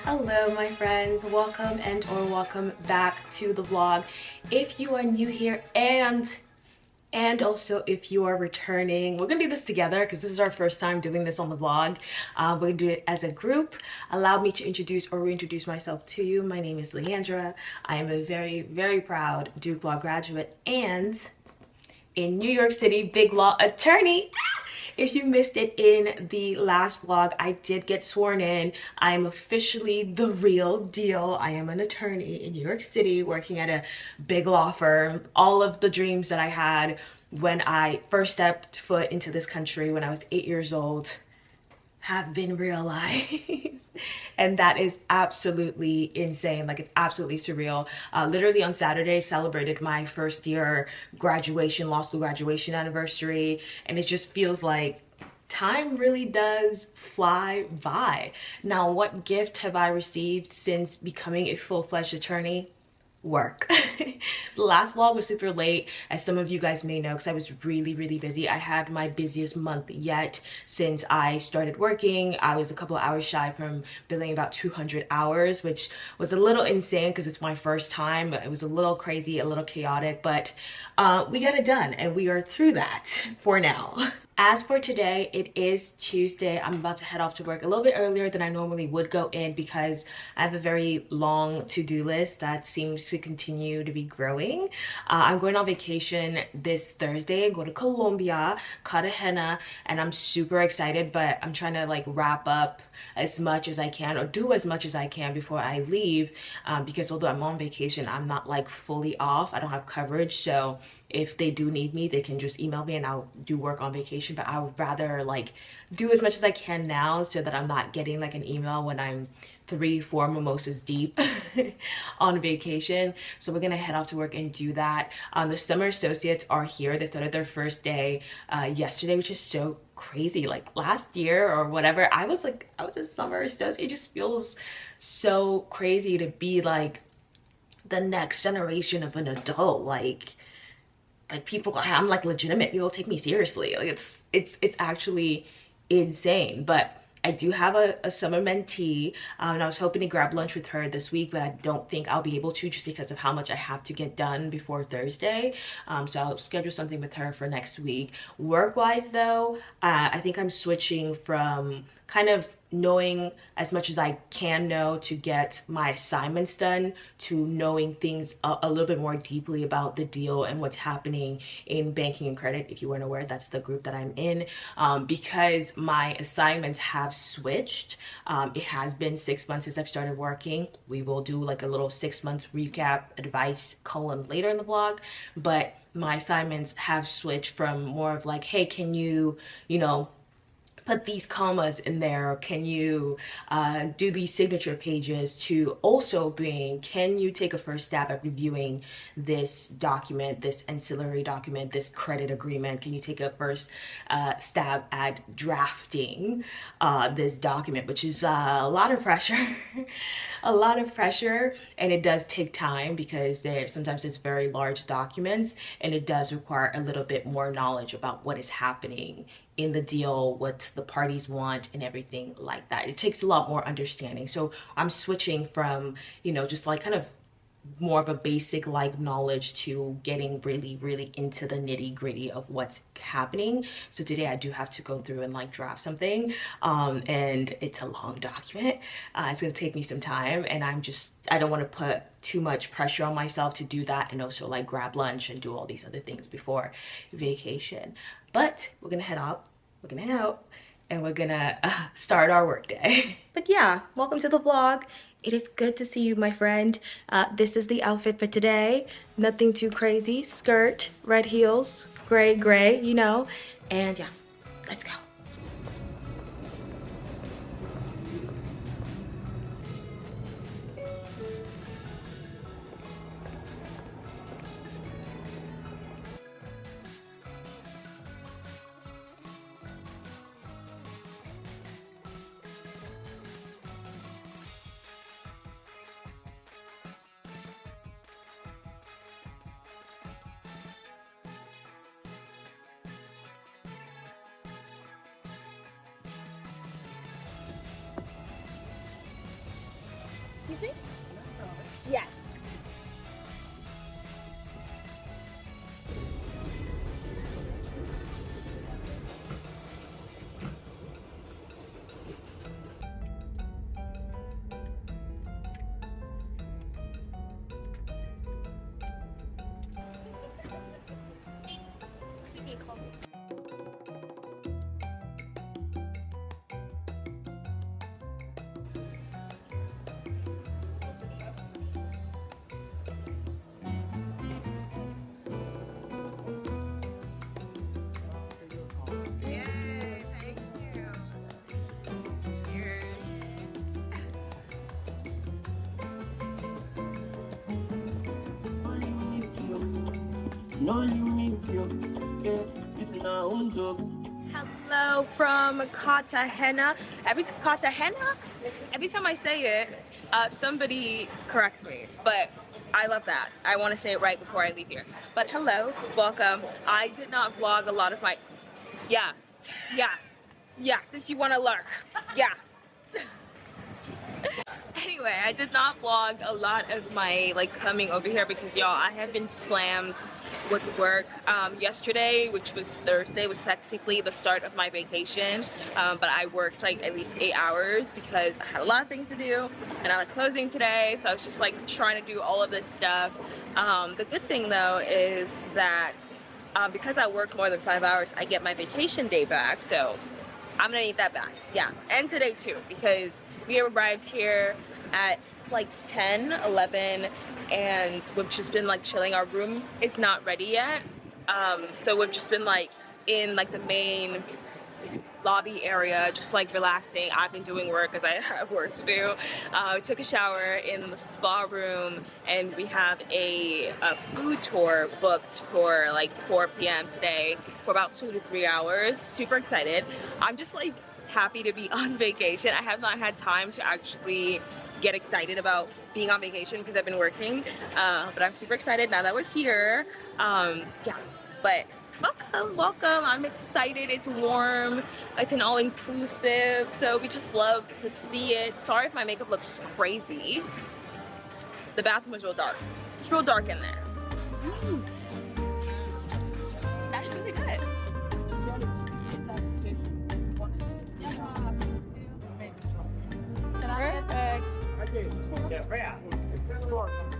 Hello my friends, welcome or welcome back to the vlog. If you are new here and also if you are returning, we're gonna do this together because this is our first time doing this on the vlog. We're gonna do it as a group. Allow me to introduce or reintroduce myself to you. My name is Leandra. I am a very proud Duke Law graduate and in New York City big law attorney. If you missed it in the last vlog, I did get sworn in. I'm officially the real deal. I am an attorney in New York City working at a big law firm. All of the dreams that I had when I first stepped foot into this country when I was 8 years old have been realized. And that is absolutely insane. Like, it's absolutely surreal. Literally on Saturday celebrated my first year graduation, law school graduation anniversary, and it just feels like time really does fly by. Now, what gift have I received since becoming a full-fledged attorney? Work. The last vlog was super late, as some of you guys may know, because I was really busy. I had my busiest month yet since I started working. I was a couple of hours shy from billing about 200 hours, which was a little insane because it's my first time. It was a little crazy, a little chaotic, but we got it done and we are through that for now. As for today, it is Tuesday. I'm about to head off to work a little bit earlier than I normally would go in because I have a very long to-do list that seems to continue to be growing. I'm going on vacation this Thursday. I go to Colombia, Cartagena, and I'm super excited, but I'm trying to like wrap up as much as I can or do as much as I can before I leave, because although I'm on vacation, I'm not like fully off. I don't have coverage, so if they do need me, they can just email me and I'll do work on vacation. But I would rather like do as much as I can now so that I'm not getting like an email when I'm 3-4 mimosas deep on vacation. So we're gonna head off to work and do that. The summer associates are here. They started their first day yesterday, which is so crazy. Like last year or whatever, I was a summer associate. It just feels so crazy to be like the next generation of an adult. Like people, I'm like legitimate. People take me seriously. Like it's actually insane. But I do have a summer mentee, and I was hoping to grab lunch with her this week, but I don't think I'll be able to just because of how much I have to get done before Thursday. So I'll schedule something with her for next week. Work-wise though, I think I'm switching from kind of knowing as much as I can know to get my assignments done to knowing things a little bit more deeply about the deal and what's happening in banking and credit. If you weren't aware, that's the group that I'm in, because my assignments have switched. It has been 6 months since I've started working. We will do like a little 6 months recap advice column later in the vlog, but my assignments have switched from more of like, hey, can you know, put these commas in there, can you do these signature pages, to also being, can you take a first stab at reviewing this document, this ancillary document, this credit agreement? Can you take a first stab at drafting this document, which is a lot of pressure. A lot of pressure, and it does take time because sometimes it's very large documents and it does require a little bit more knowledge about what is happening in the deal, what the parties want and everything like that. It takes a lot more understanding. So I'm switching from, you know, just like kind of more of a basic like knowledge to getting really into the nitty-gritty of what's happening. So today I do have to go through and like draft something, and it's a long document. It's gonna take me some time, and I don't want to put too much pressure on myself to do that and also like grab lunch and do all these other things before vacation. But we're gonna head out, and we're gonna start our work day. But yeah, welcome to the vlog. It is good to see you, my friend. This is the outfit for today. Nothing too crazy. Skirt, red heels, gray, you know. And yeah, let's go. Excuse me? Yes. Hello from Cartagena. Cartagena? Every time I say it, somebody corrects me, but I love that. I want to say it right before I leave here. But hello, welcome. I did not vlog a lot of my... Yeah, since you want to lurk. Yeah. Anyway, I did not vlog a lot of my coming over here because y'all, I have been slammed with work. Yesterday, which was Thursday, was technically the start of my vacation, but I worked at least 8 hours because I had a lot of things to do and I was closing today, so I was just trying to do all of this stuff. The good thing though is that because I worked more than 5 hours, I get my vacation day back, so I'm gonna need that back. Yeah, and today too, because we arrived here at 10, 11, and we've just been chilling. Our room is not ready yet, so we've just been in the main lobby area, just relaxing. I've been doing work because I have work to do. We took a shower in the spa room, and we have a food tour booked for 4 p.m. today for about 2 to 3 hours. Super excited. I'm just happy to be on vacation. I have not had time to actually get excited about being on vacation because I've been working, but I'm super excited now that we're here. Yeah, but welcome. I'm excited. It's warm. It's an all-inclusive, so we just love to see it. Sorry if my makeup looks crazy. The bathroom was real dark. It's real dark in there. That's really good. Perfect.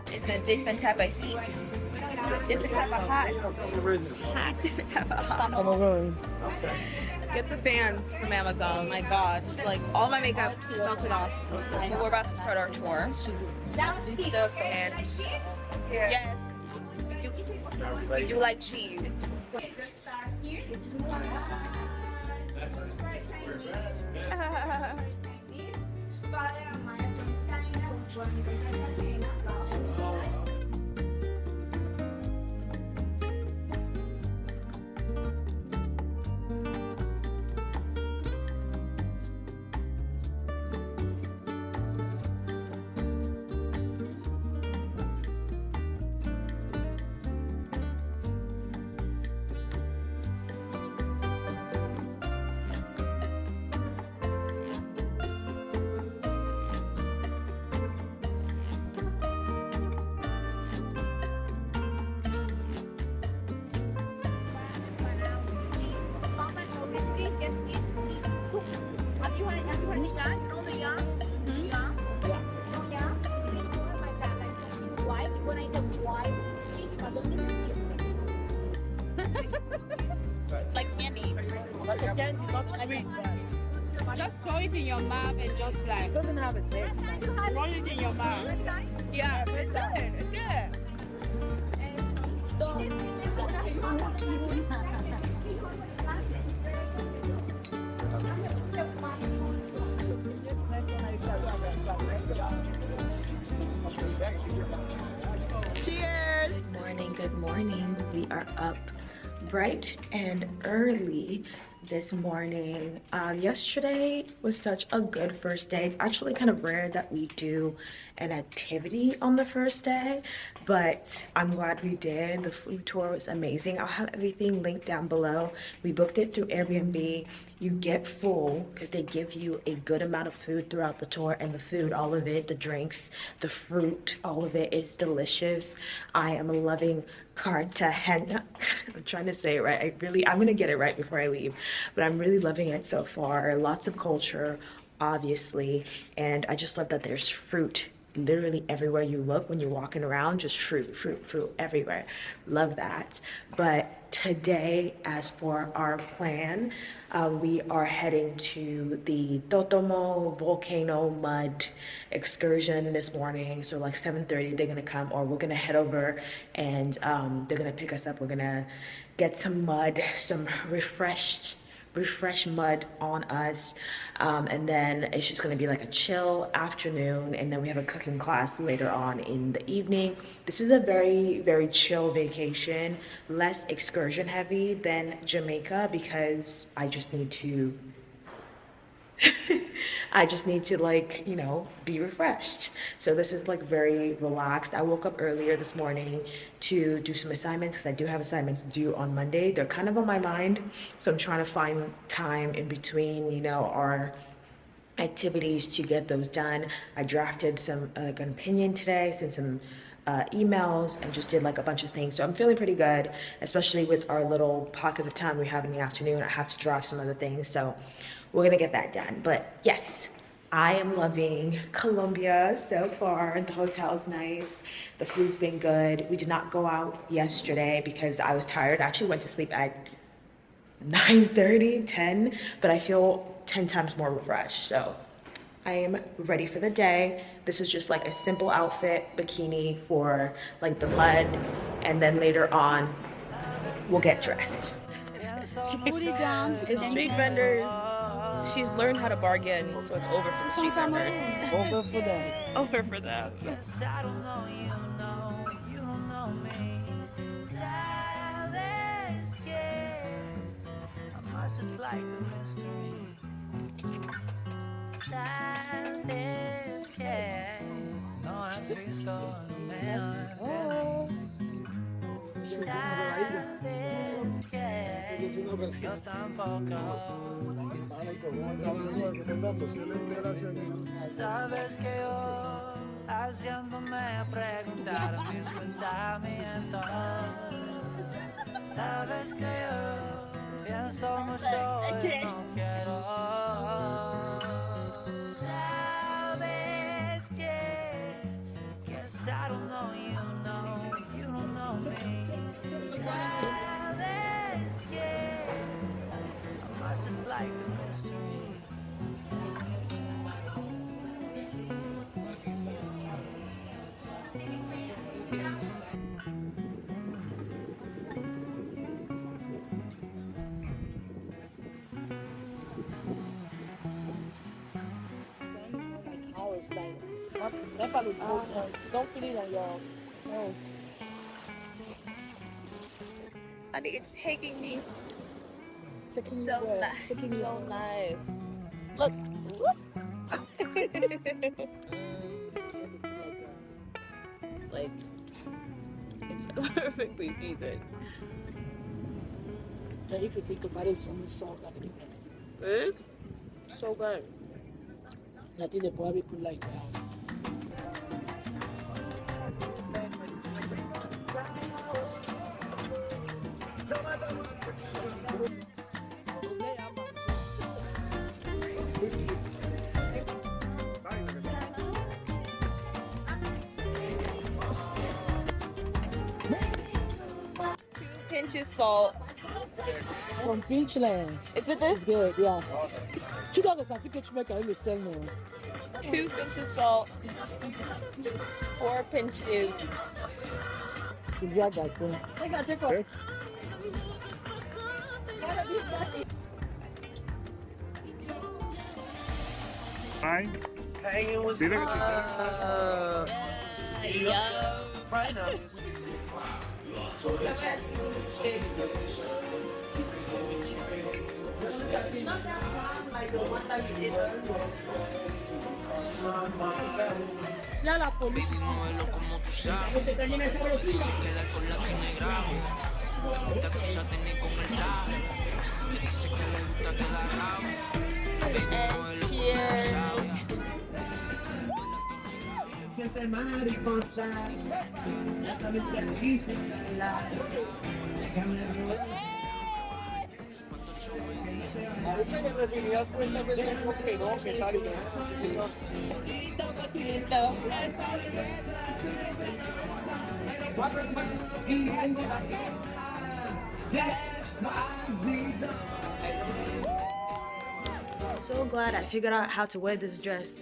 It's a different type of heat. Different type of hot. It's hot. Different type of hot. Get the fans from Amazon. My gosh. All my makeup melted off. We're about to start our tour. This is the fan. Yes. We do like cheese. Like candy. Like a candy, not sweet. Just throw it in your mouth and just It doesn't have a taste. roll it in your mouth. Yeah, it's good. It's good. Good morning. We are up bright and early this morning. Yesterday was such a good first day. It's actually kind of rare that we do an activity on the first day, but I'm glad we did. The food tour was amazing. I'll have everything linked down below. We booked it through Airbnb. You get full because they give you a good amount of food throughout the tour, and the food, all of it, the drinks, the fruit, all of it is delicious. I am loving Cartagena. I'm trying to say it right. I'm gonna get it right before I leave, but I'm really loving it so far. Lots of culture, obviously, and I just love that there's fruit literally everywhere you look when you're walking around. Just fruit everywhere. Love that. But today, as for our plan, we are heading to the Totomo volcano mud excursion this morning. So like 7:30 they're gonna come, or we're gonna head over and they're gonna pick us up. We're gonna get some mud, some refreshed mud on us, and then it's just gonna be like a chill afternoon, and then we have a cooking class later on in the evening. This is a very chill vacation, less excursion heavy than Jamaica, because I just need to like, you know, be refreshed. So this is like very relaxed. I woke up earlier this morning to do some assignments because I do have assignments due on Monday. They're kind of on my mind, so I'm trying to find time in between, you know, our activities to get those done. I drafted some like an opinion today, sent some emails, and just did like a bunch of things. So I'm feeling pretty good, especially with our little pocket of time we have in the afternoon. I have to draft some other things, so we're gonna get that done. But yes, I am loving Colombia so far. The hotel's nice, the food's been good. We did not go out yesterday because I was tired. I actually went to sleep at 9:30, 10, but I feel 10 times more refreshed. So I am ready for the day. This is just like a simple outfit, bikini for like the mud, and then later on we'll get dressed. Put it down. It's street vendors. She's learned how to bargain, so it's over for the street vendors. Over for them. Over for them. Yes, I don't know, you don't know me. Silence, yeah. I must just like the mystery. Silence, yeah. No has visto lo mejor. Silence, yeah. Yo tampoco. Sabes que yo haciéndome preguntar mis pensamientos. Sabes que yo pienso mucho y no quiero. Sabes que yes, I don't know, you don't know me. Sabes que I must just like the mystery. Don't put it on y'all. No. I think it's taking me Taking so you where? nice. Taking you So where? nice. Look. Like, it's perfectly seasoned. And if you think about it, it's only salt. So good. I think they probably put like that. Pinches salt. From Beachland. Is it It's this? good, yeah. Tu dois ressentir que tu mets quand même le sel, non? 2 pinches salt. 4 pinches. C'est bien gâté. C'est gâté quoi? Hi. Hanging with Yum. Yum. right now. Ya la policía. Móvelo como tú sabes. Se queda con la tiene grave. No te acusaste ni con el traje. Le dice que le gusta que la grabe. And cheers. Ahorita que recibías cuentas del mismo que no, que tal y que no. So glad I figured out how to wear this dress.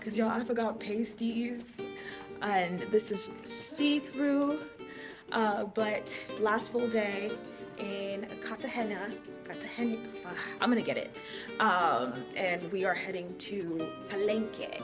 Cause y'all, I forgot pasties. And this is see-through. But last full day in Cartagena, I'm gonna get it. And we are heading to Palenque.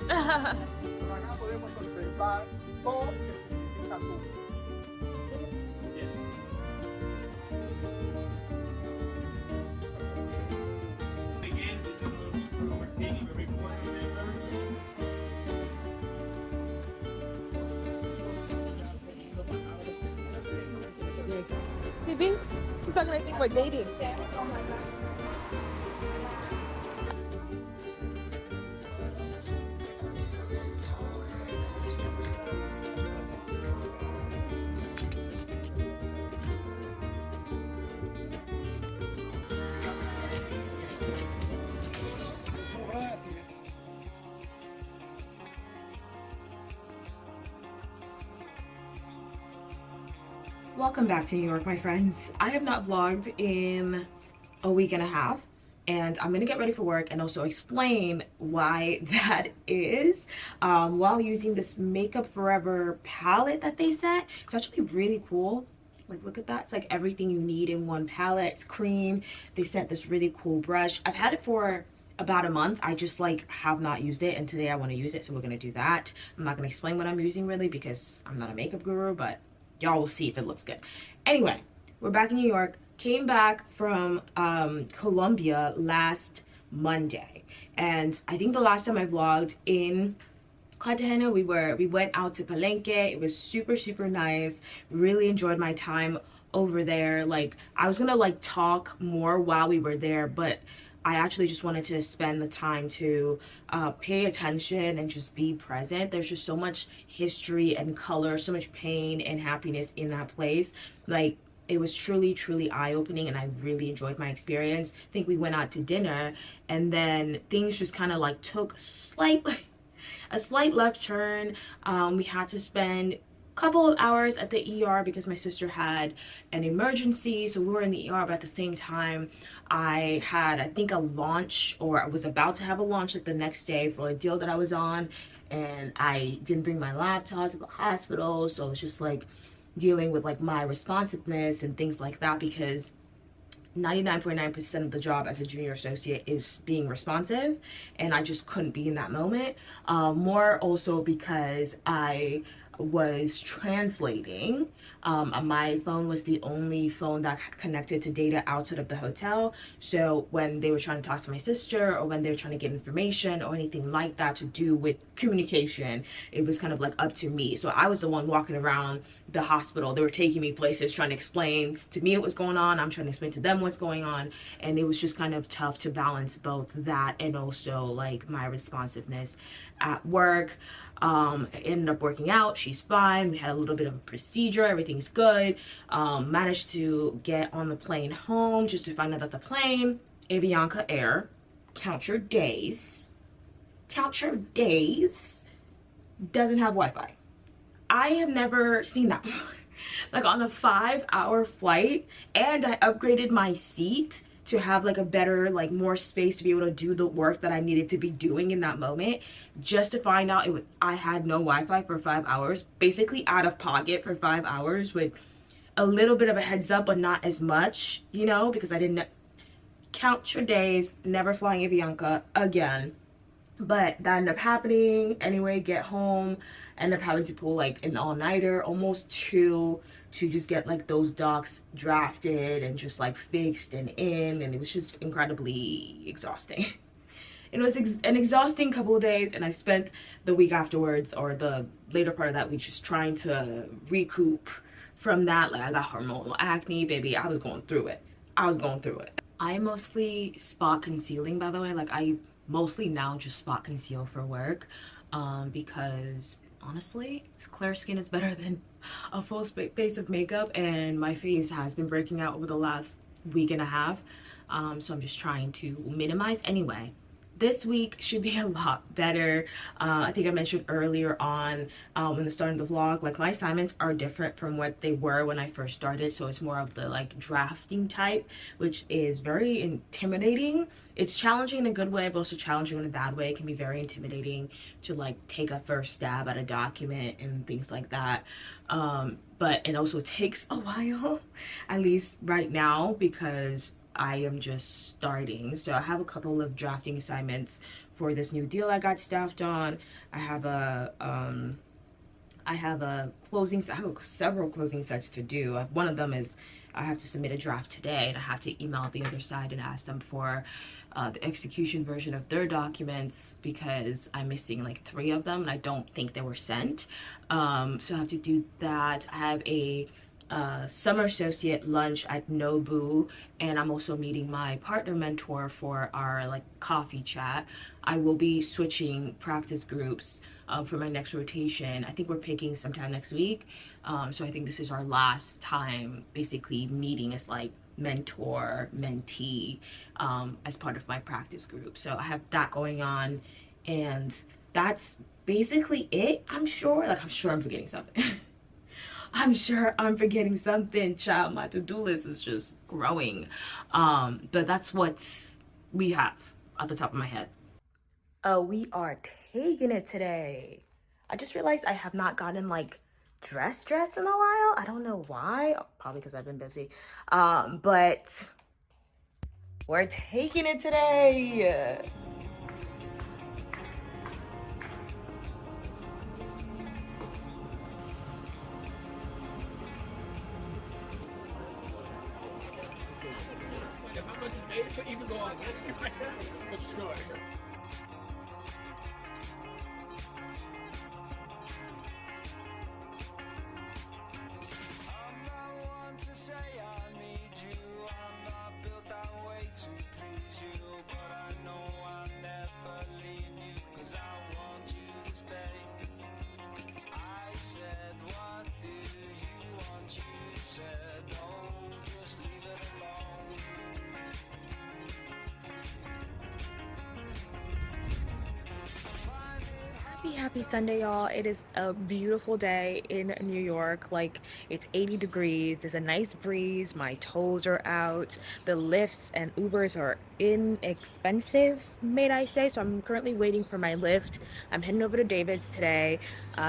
Por acá podemos observar todo lo que significa tú. Baby, you're fucking, I think we're dating. Welcome back to New York, my friends. I have not vlogged in a week and a half, and I'm gonna get ready for work and also explain why that is while using this Makeup Forever palette that they sent. It's actually really cool. Like, look at that. It's like everything you need in one palette. It's cream. They sent this really cool brush. I've had it for about a month. I just like have not used it, and today I want to use it, so we're gonna do that. I'm not gonna explain what I'm using really because I'm not a makeup guru, but y'all will see if it looks good. Anyway, we're back in New York. Came back from Colombia last Monday, and I think the last time I vlogged in Cartagena, we went out to Palenque. It was super nice. Really enjoyed my time over there. Like, I was gonna like talk more while we were there, but I actually just wanted to spend the time to pay attention and just be present. There's just so much history and color, so much pain and happiness in that place. Like, it was truly eye-opening, and I really enjoyed my experience. I think we went out to dinner, and then things just kind of like took a slight left turn. We had to spend couple of hours at the ER because my sister had an emergency, so we were in the ER, but at the same time I had, I think, a launch, or I was about to have a launch like the next day for a deal that I was on, and I didn't bring my laptop to the hospital, so it was just like dealing with like my responsiveness and things like that, because 99.9% of the job as a junior associate is being responsive, and I just couldn't be in that moment. More also because I was translating. My phone was the only phone that connected to data outside of the hotel, so when they were trying to talk to my sister, or when they were trying to get information or anything like that to do with communication, it was kind of like up to me. So I was the one walking around the hospital. They were taking me places, trying to explain to me what was going on, I'm trying to explain to them what's going on, and it was just kind of tough to balance both that and also like my responsiveness at work. Ended up working out. She she's fine. We had a little bit of a procedure, everything's good. Managed to get on the plane home just to find out that the plane, Avianca Air, count your days, doesn't have Wi-Fi. I have never seen that before. Like on a 5-hour flight, and I upgraded my seat to have like a better, like more space to be able to do the work that I needed to be doing in that moment, just to find out I had no Wi-Fi for 5 hours, basically out of pocket for 5 hours with a little bit of a heads up, but not as much, you know, because I didn't count your days, never flying Avianca again. But that ended up happening anyway. Get home, end up having to pull like an all-nighter, almost 2, to just get like those docs drafted and just like fixed and in, and it was just incredibly exhausting. It was an exhausting couple of days, and I spent the week afterwards, or the later part of that week, just trying to recoup from that. Like I got hormonal acne, baby. I was going through it. I am mostly spot concealing, by the way. Like I mostly now just spot conceal for work, because honestly, clear skin is better than a full face of makeup, and my face has been breaking out over the last week and a half, so I'm just trying to minimize. Anyway, this week should be a lot better. I think I mentioned earlier on in the start of the vlog, like my assignments are different from what they were when I first started. So it's more of the like drafting type, which is very intimidating. It's challenging in a good way, but also challenging in a bad way. It can be very intimidating to like take a first stab at a document and things like that. But it also takes a while, at least right now, because I am just starting. So I have a couple of drafting assignments for this new deal I got staffed on. I have several closing sets to do. One of them is I have to submit a draft today, and I have to email the other side and ask them for the execution version of their documents, because I'm missing like 3 of them and I don't think they were sent. So I have to do that. I have a summer associate lunch at Nobu, and I'm also meeting my partner mentor for our like coffee chat. I will be switching practice groups for my next rotation. I think we're picking sometime next week, so I think this is our last time basically meeting as like mentor mentee as part of my practice group. So I have that going on, and that's basically it. I'm sure I'm forgetting something. I'm sure I'm forgetting something, child. My to-do list is just growing. But that's what we have at the top of my head. We are taking it today. I just realized I have not gotten like dressed in a while. I don't know why. Probably because I've been busy. But we're taking it today. Even go on this right now, for sure. I'm not one to say I need you. I'm not built that way to please you, but I know I'll never leave you, 'cause I want you to stay. I said, what do you want? You said, no, just leave it alone. Happy Sunday, y'all. It is a beautiful day in New York. Like, it's 80 degrees, there's a nice breeze, my toes are out, the Lyfts and Ubers are inexpensive, may I say. So I'm currently waiting for my Lyft. I'm heading over to David's today,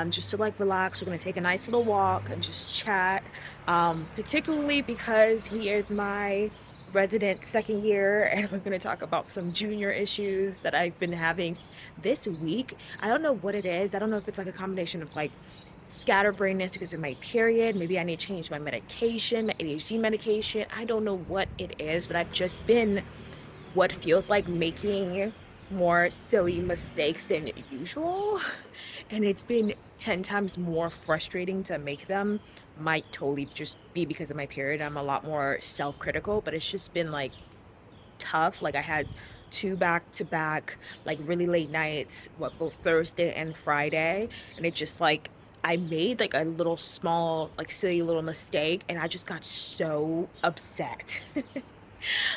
just to like relax. We're gonna take a nice little walk and just chat, particularly because he is my resident second year, and we're going to talk about some junior issues that I've been having this week. I don't know what it is. I don't know if it's like a combination of like scatterbrainness because of my period. Maybe I need to change my medication, my ADHD medication. I don't know what it is, but I've just been what feels like making more silly mistakes than usual, and it's been 10 times more frustrating to make them. Might totally just be because of my period. I'm a lot more self-critical, but it's just been like tough. Like I had 2 back-to-back like really late nights, both Thursday and Friday, and it just like I made like a little small, like silly little mistake, and I just got so upset.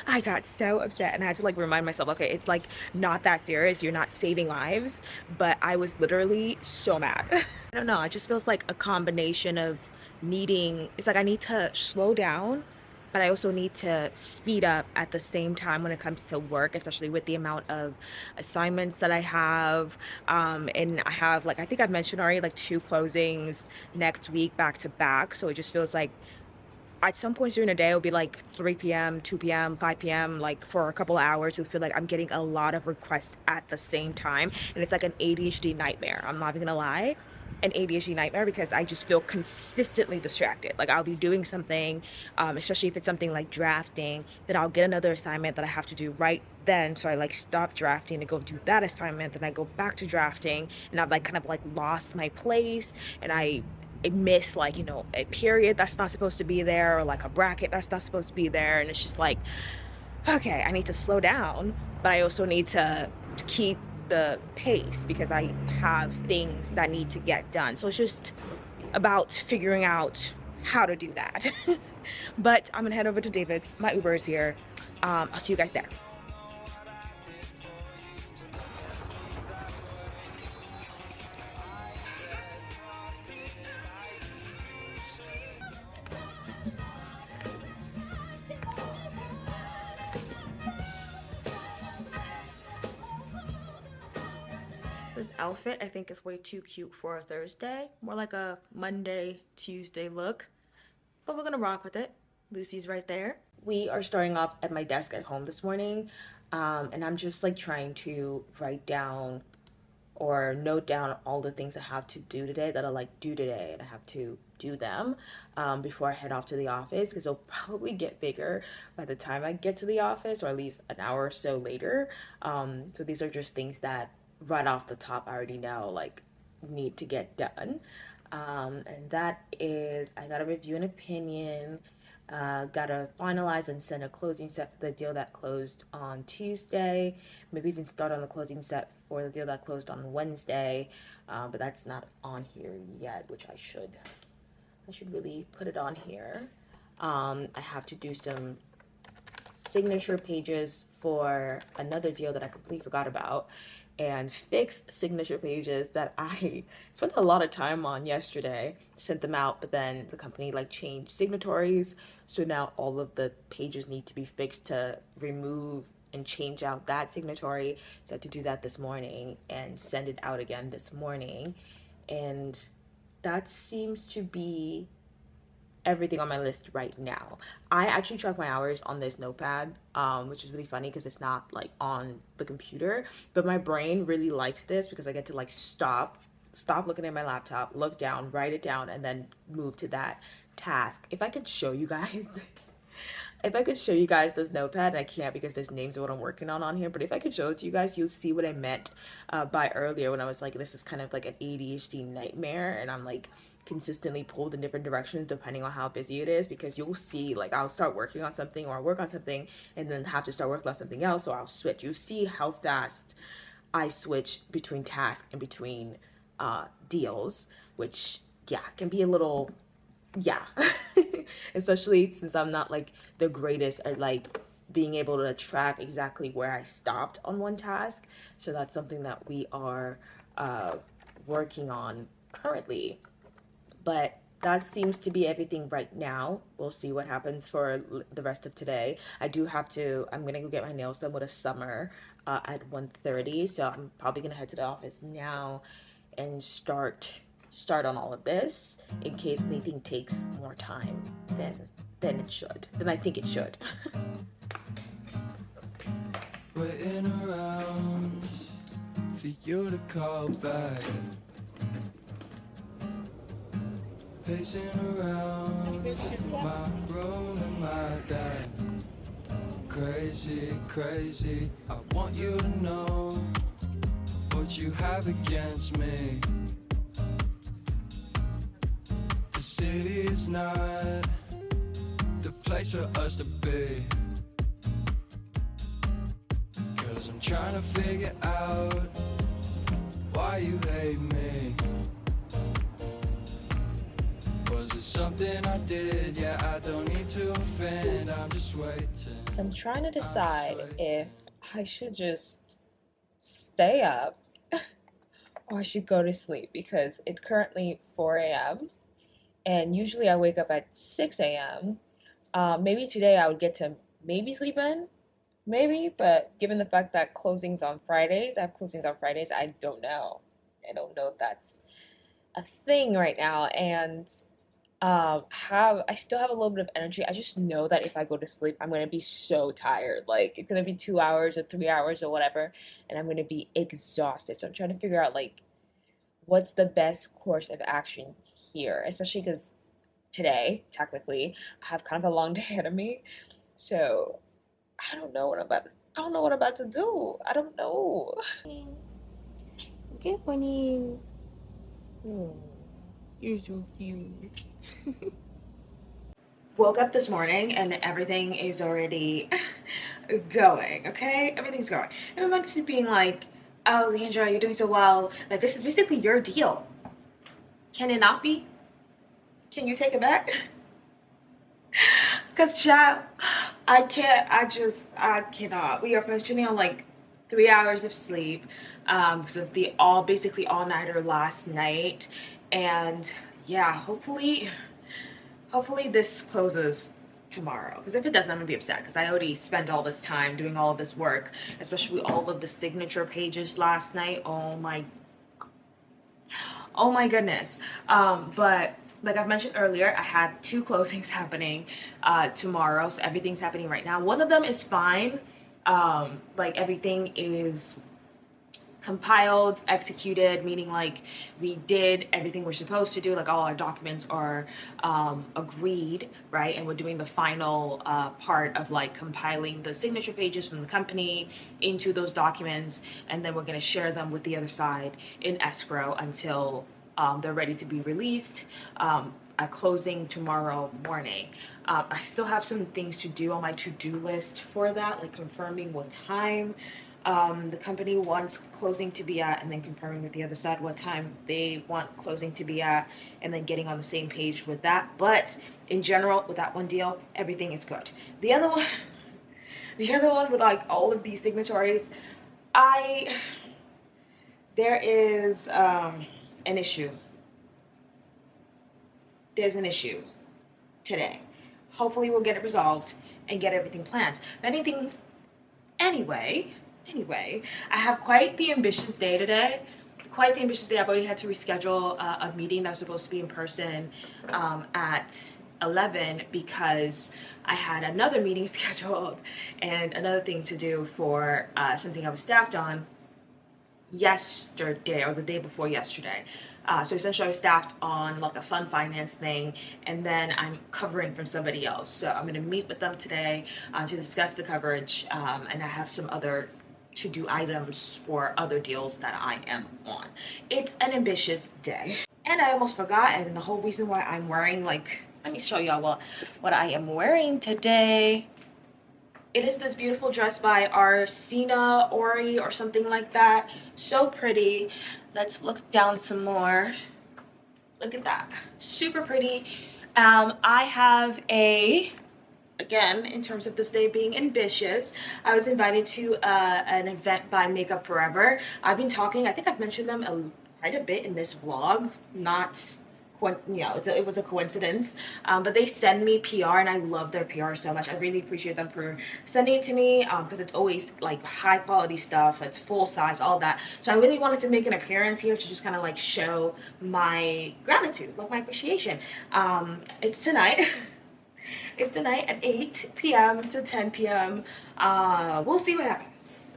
I got so upset and I had to like remind myself, okay, it's like not that serious. You're not saving lives. But I was literally so mad. I don't know. It just feels like a combination of needing, it's like I need to slow down, but I also need to speed up at the same time when it comes to work, especially with the amount of assignments that I have. And I have, like, I think I've mentioned already, like 2 closings next week back to back. So it just feels like at some points during the day it'll be like 3 p.m, 2 p.m, 5 p.m, like for a couple of hours. You'll feel like I'm getting a lot of requests at the same time, and it's like an ADHD nightmare. I'm not even gonna lie, an ADHD nightmare, because I just feel consistently distracted. Like I'll be doing something, especially if it's something like drafting, then I'll get another assignment that I have to do right then, so I like stop drafting to go do that assignment, then I go back to drafting, and I've like kind of like lost my place, and I miss, like, you know, a period that's not supposed to be there, or like a bracket that's not supposed to be there. And it's just like, okay, I need to slow down, but I also need to keep the pace because I have things that need to get done. So it's just about figuring out how to do that. But I'm gonna head over to David's. My Uber is here. I'll see you guys there. This outfit I think is way too cute for a Thursday, more like a Monday, Tuesday look, but we're gonna rock with it. Lucy's right there. We are starting off at my desk at home this morning, and I'm just like trying to write down or note down all the things I have to do today that I like do today, and I have to do them before I head off to the office, because they'll probably get bigger by the time I get to the office, or at least an hour or so later. So these are just things that right off the top I already know like need to get done. And that is, I gotta review an opinion, gotta finalize and send a closing set for the deal that closed on Tuesday, maybe even start on the closing set for the deal that closed on Wednesday, but that's not on here yet, which I should really put it on here. I have to do some signature pages for another deal that I completely forgot about, and fix signature pages that I spent a lot of time on yesterday. Sent them out, but then the company like changed signatories, so now all of the pages need to be fixed to remove and change out that signatory. So I had to do that this morning and send it out again this morning, and that seems to be everything on my list right now. I actually track my hours on this notepad, which is really funny because it's not like on the computer, but my brain really likes this because I get to like stop looking at my laptop, look down, write it down, and then move to that task. If I could show you guys if I could show you guys this notepad, and I can't because there's names of what I'm working on here, but if I could show it to you guys, you'll see what I meant by earlier when I was like, this is kind of like an ADHD nightmare, and I'm like consistently pulled in different directions depending on how busy it is, because you'll see like I'll start working on something, or I'll work on something and then have to start working on something else, so I'll switch. You see how fast I switch between tasks and between deals, which yeah, can be a little, yeah. Especially since I'm not like the greatest at like being able to track exactly where I stopped on one task. So that's something that we are working on currently. But that seems to be everything right now. We'll see what happens for the rest of today. I'm gonna go get my nails done with a Summer at 1:30. So I'm probably gonna head to the office now and start on all of this in case anything takes more time than it should, than I think it should. Waiting around for you to call back, pacing around my room and my dad. Crazy, crazy, I want you to know what you have against me. The city is not the place for us to be, 'cause I'm trying to figure out why you hate me. something I did. Yeah, I don't need to offend, I'm just waiting. So I'm trying to decide if I should just stay up or I should go to sleep, because it's currently 4 a.m. and usually I wake up at 6 a.m. Maybe today I would get to maybe sleep in, maybe, but given the fact that closings on Fridays, I have closings on Fridays, I don't know. I don't know if that's a thing right now. And I still have a little bit of energy. I just know that if I go to sleep, I'm gonna be so tired. Like it's gonna be 2 hours or 3 hours or whatever, and I'm gonna be exhausted. So I'm trying to figure out like what's the best course of action here, especially because today, technically, I have kind of a long day ahead of me. So I don't know what I'm about to do. I don't know. Good morning. You're so cute. Woke up this morning and everything is already going, okay? Everything's going. And I'm meant to being like, oh, Leandra, you're doing so well. Like, this is basically your deal. Can it not be? Can you take it back? Because, child, I cannot. We are functioning on like 3 hours of sleep because of the basically all-nighter last night. And yeah, hopefully this closes tomorrow, because if it doesn't, I'm gonna be upset, because I already spent all this time doing all of this work, especially all of the signature pages last night. Oh my goodness. But like I've mentioned earlier, I had 2 closings happening tomorrow, so everything's happening right now. One of them is fine. Like everything is compiled, executed, meaning like we did everything we're supposed to do, like all our documents are agreed, right? And we're doing the final part of like compiling the signature pages from the company into those documents, and then we're going to share them with the other side in escrow until they're ready to be released at closing tomorrow morning. I still have some things to do on my to-do list for that, like confirming what time the company wants closing to be at, and then confirming with the other side what time they want closing to be at, and then getting on the same page with that. But in general, with that one deal, everything is good. The other one with like all of these signatories, there is an issue. There's an issue today. Hopefully we'll get it resolved and get everything planned. Anyway, I have quite the ambitious day today. Quite the ambitious day. I've already had to reschedule a meeting that was supposed to be in person at 11, because I had another meeting scheduled and another thing to do for something I was staffed on yesterday, or the day before yesterday. So essentially I was staffed on like a fund finance thing, and then I'm covering from somebody else. So I'm going to meet with them today to discuss the coverage, and I have some other to-do items for other deals that I am on. It's an ambitious day. And I almost forgot, and the whole reason why I'm wearing, like, let me show y'all what I am wearing today. It is this beautiful dress by Arsina Ori or something like that. So pretty. Let's look down some more. Look at that. Super pretty. I have again, in terms of this day being ambitious, I was invited to an event by Makeup Forever. I've been talking, I think I've mentioned them quite a bit in this vlog. It was a coincidence, but they send me PR, and I love their PR so much. I really appreciate them for sending it to me, because it's always like high quality stuff. It's full size, all that. So I really wanted to make an appearance here to just kind of like show my gratitude, like my appreciation. It's tonight. It's tonight at 8 p.m. to 10 p.m. We'll see what happens.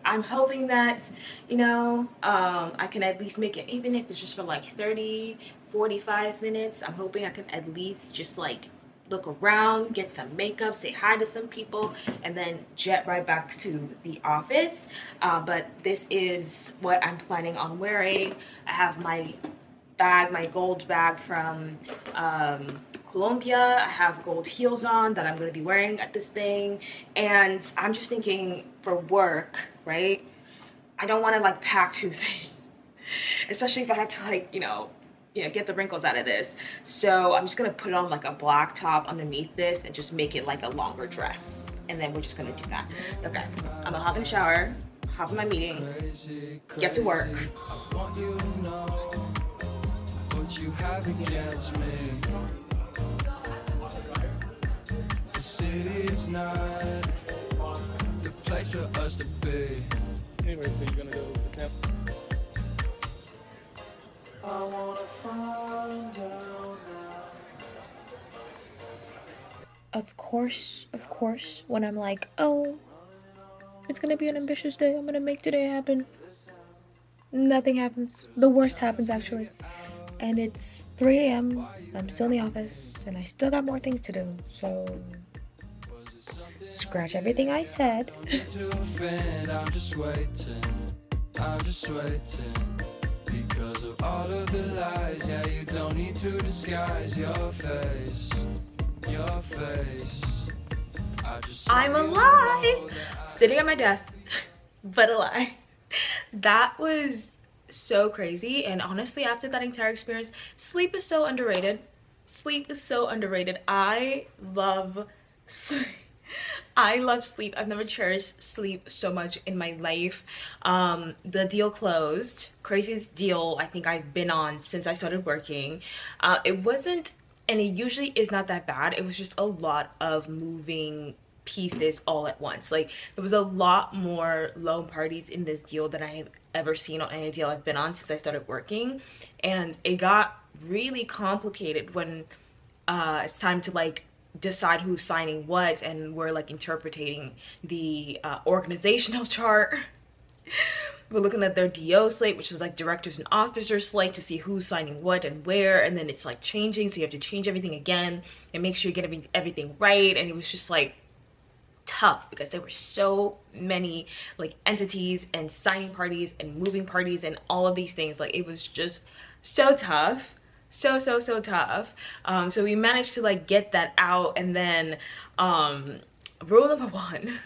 I'm hoping that, I can at least make it, even if it's just for like 30, 45 minutes. I'm hoping I can at least just like look around, get some makeup, say hi to some people, and then jet right back to the office. But this is what I'm planning on wearing. I have my bag, my gold bag from Colombia. I have gold heels on that I'm going to be wearing at this thing, and I'm just thinking for work, right? I don't want to like pack 2 things, especially if I have to like get the wrinkles out of this. So I'm just gonna put it on like a black top underneath this and just make it like a longer dress. And then we're just gonna do that. Okay, I'm gonna hop in the shower, hop in my meeting, get to work. I want you to know what you have against me. The city is not the place for us to be. Anyway, so you're gonna go to camp? I wanna find out now. Of course, when I'm like, oh, it's gonna be an ambitious day, I'm gonna make today happen, nothing happens. The worst happens, actually. And it's 3 a.m. I'm still in the office, and I still got more things to do, so scratch everything I said. To offend, I'm just waiting. Because of all of the lies, yeah, you don't need to disguise your face. I'm alive! Sitting at my desk, but alive. That was so crazy, and honestly, after that entire experience, sleep is so underrated. Sleep is so underrated. I love sleep. I love sleep. I've never cherished sleep so much in my life. The deal closed. Craziest deal I think I've been on since I started working. It wasn't, and it usually is not that bad. It was just a lot of moving pieces all at once. Like, there was a lot more loan parties in this deal than I have ever seen on any deal I've been on since I started working. And it got really complicated when it's time to like decide who's signing what, and we're like interpreting the organizational chart. We're looking at their DO slate, which is like directors and officers slate, to see who's signing what and where, and then it's like changing, so you have to change everything again and make sure you get everything right. And it was just like tough because there were so many like entities and signing parties and moving parties and all of these things. Like, it was just so tough. So tough. So we managed to like get that out. And then rule number one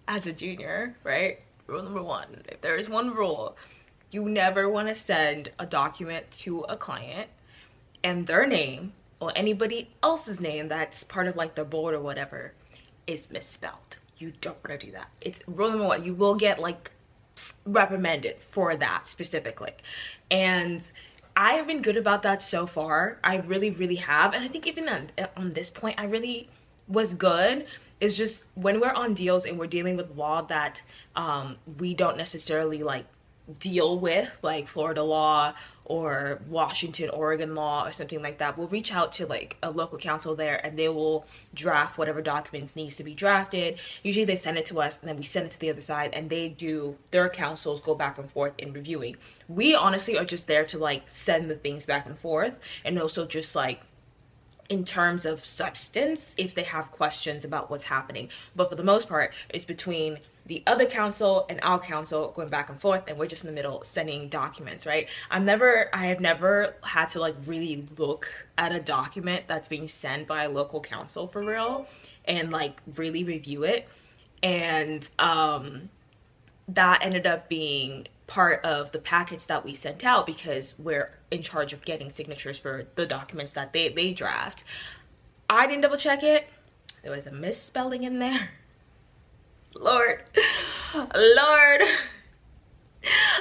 as a junior, right? Rule number one, if there is one rule, you never want to send a document to a client and their name or anybody else's name that's part of like the board or whatever is misspelled. You don't want to do that. It's rule number one. You will get like reprimanded for that specifically. And I have been good about that so far. I really have. And I think even on this point, I really was good. It's just when we're on deals and we're dealing with law that we don't necessarily like deal with, like Florida law or Washington, Oregon law or something like that, we'll reach out to like a local counsel there, and they will draft whatever documents needs to be drafted. Usually they send it to us, and then we send it to the other side, and they do, their counsels go back and forth in reviewing. We honestly are just there to like send the things back and forth, and also just like in terms of substance if they have questions about what's happening. But for the most part, it's between the other counsel and our counsel going back and forth, and we're just in the middle sending documents, right? I have never had to like really look at a document that's being sent by a local counsel for real and like really review it. And that ended up being part of the package that we sent out, because we're in charge of getting signatures for the documents that they draft. I didn't double check it. There was a misspelling in there. Lord.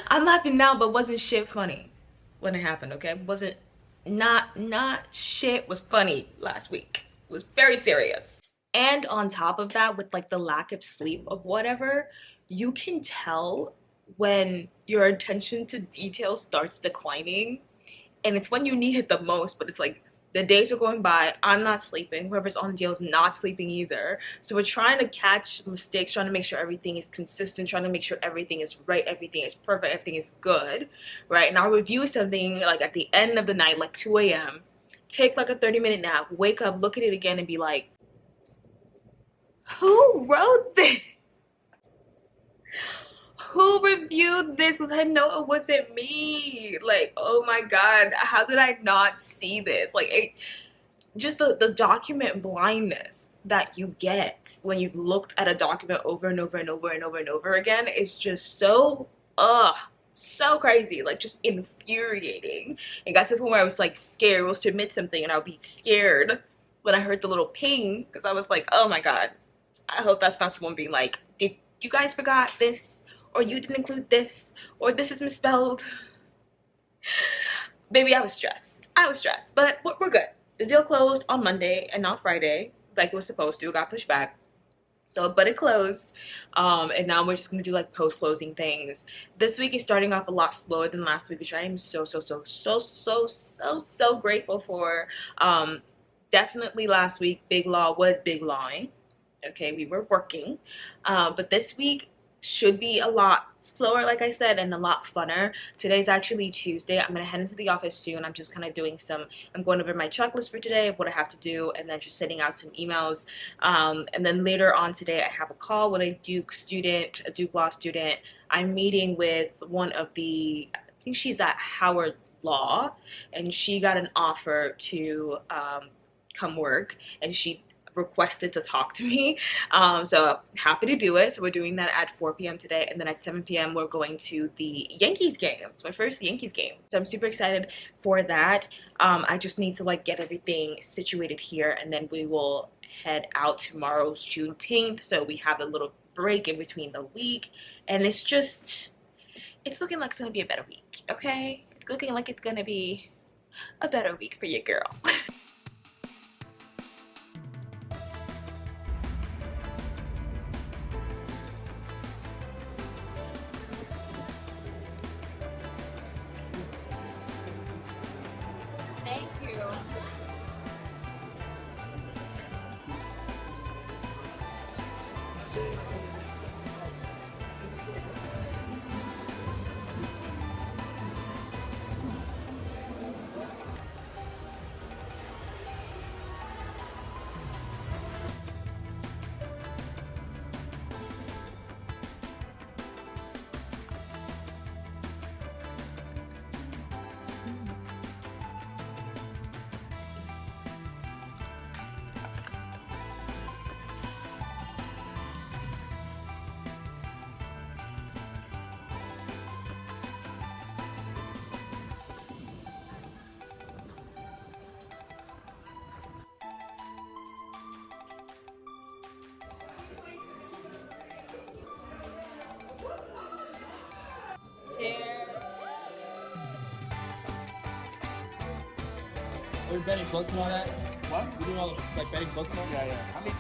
I'm laughing now, but wasn't shit funny when it happened, okay? Wasn't, not shit was funny last week. It was very serious. And on top of that, with like the lack of sleep of whatever, you can tell when your attention to detail starts declining, and it's when you need it the most. But it's like the days are going by, I'm not sleeping, whoever's on the deal is not sleeping either, so we're trying to catch mistakes, trying to make sure everything is consistent, trying to make sure everything is right, everything is perfect, everything is good, right? And I'll review something like at the end of the night, like 2 a.m, take like a 30-minute nap, wake up, look at it again, and be like, who wrote this? Who reviewed this? Because I know it wasn't me. Like, oh my god, how did I not see this? Like, just the document blindness that you get when you've looked at a document over and over and over and over and over again is just so So crazy, like just infuriating. It got to the point where I was like scared, was to admit something, and I would be scared when I heard the little ping because I was like, oh my god, I hope that's not someone being like, did you guys forgot this, or you didn't include this, or this is misspelled. Baby, I was stressed. I was stressed, but we're good. The deal closed on Monday and not Friday, like it was supposed to. It got pushed back. So, but it closed, and now we're just gonna do like post-closing things. This week is starting off a lot slower than last week, which I am so grateful for. Definitely last week, Big Law was big lawing. Okay, we were working, but this week should be a lot slower, like I said, and a lot funner. Today's actually Tuesday. I'm gonna head into the office soon. I'm just kind of doing I'm going over my checklist for today of what I have to do, and then just sending out some emails. And then later on today, I have a call with a Duke Law student. I'm meeting with one of I think she's at Howard Law, and she got an offer to come work, and she requested to talk to me, so happy to do it. So we're doing that at 4 p.m. today, and then at 7 p.m. we're going to the Yankees game. It's my first Yankees game, so I'm super excited for that. I just need to like get everything situated here, and then we will head out. Tomorrow's Juneteenth, so we have a little break in between the week, and it's looking like it's gonna be a better week. Okay, it's looking like it's gonna be a better week for your girl. Are we betting books and all that? What? We doing all the like betting books and all that? Yeah. I mean,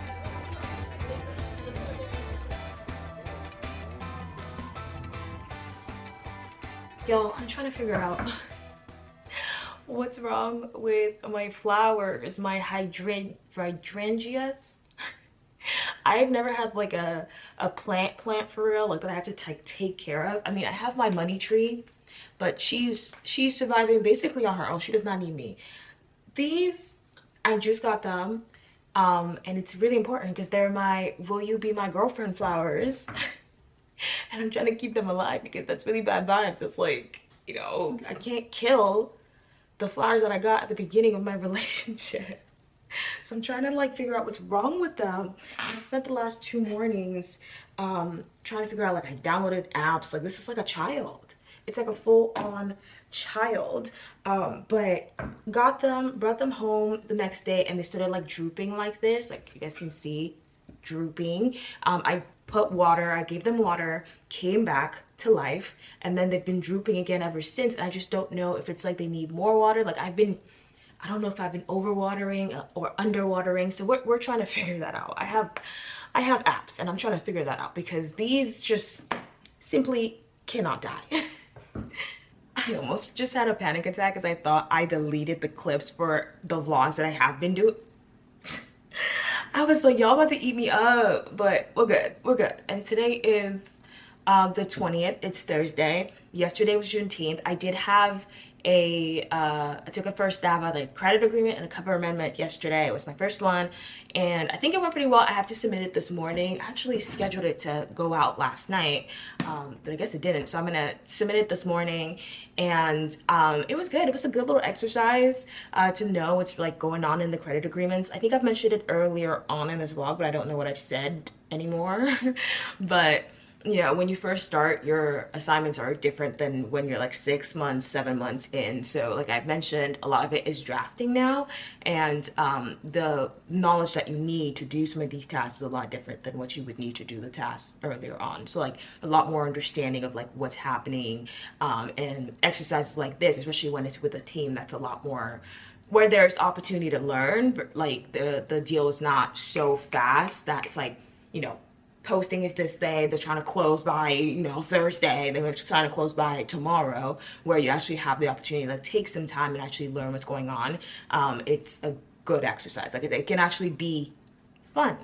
Y'all, I'm trying to figure out what's wrong with my flowers, my hydrangeas. I've never had like a plant for real, like that I have to take care of. I mean, I have my money tree, but she's surviving basically on her own. She does not need me. These, I just got them, and it's really important because they're my will you be my girlfriend flowers. And I'm trying to keep them alive because that's really bad vibes. It's like, you know, I can't kill the flowers that I got at the beginning of my relationship. So I'm trying to like figure out what's wrong with them. And I spent the last 2 mornings trying to figure out, like, I downloaded apps. Like, this is like a child. It's like a full-on child. But got them, brought them home the next day, and they started like drooping like this. Like, you guys can see, drooping. I put water, I gave them water, came back to life, and then they've been drooping again ever since. And I just don't know if it's like they need more water. Like, I don't know if I've been overwatering or underwatering. So we're trying to figure that out. I have apps, and I'm trying to figure that out because these just simply cannot die. I almost just had a panic attack because I thought I deleted the clips for the vlogs that I have been doing. I was like, y'all about to eat me up, but we're good. And today is the 20th. It's Thursday. Yesterday was Juneteenth. I did have I took a first stab at a credit agreement and a cover amendment yesterday. It was my first one, and I think it went pretty well. I have to submit it this morning. I actually scheduled it to go out last night, but I guess it didn't. So I'm gonna submit it this morning, and it was good. It was a good little exercise to know what's like going on in the credit agreements. I think I've mentioned it earlier on in this vlog, but I don't know what I've said anymore. But you know, when you first start, your assignments are different than when you're like 6 months, 7 months in. So like I've mentioned, a lot of it is drafting now, and the knowledge that you need to do some of these tasks is a lot different than what you would need to do the tasks earlier on. So like a lot more understanding of like what's happening, and exercises like this, especially when it's with a team, that's a lot more where there's opportunity to learn, but like the deal is not so fast that it's like, you know, posting is this day, they're trying to close by, you know, Thursday, they're trying to close by tomorrow, where you actually have the opportunity to take some time and actually learn what's going on. It's a good exercise. Like it can actually be fun.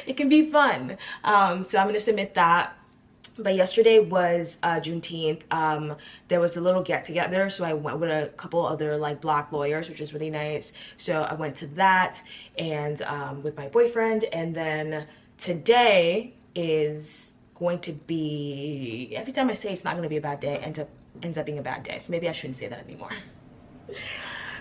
It can be fun. So I'm gonna submit that. But yesterday was Juneteenth. There was a little get together, so I went with a couple other like Black lawyers, which was really nice. So I went to that, and with my boyfriend, and then today is going to be, every time I say it's not going to be a bad day, ends up being a bad day. So maybe I shouldn't say that anymore.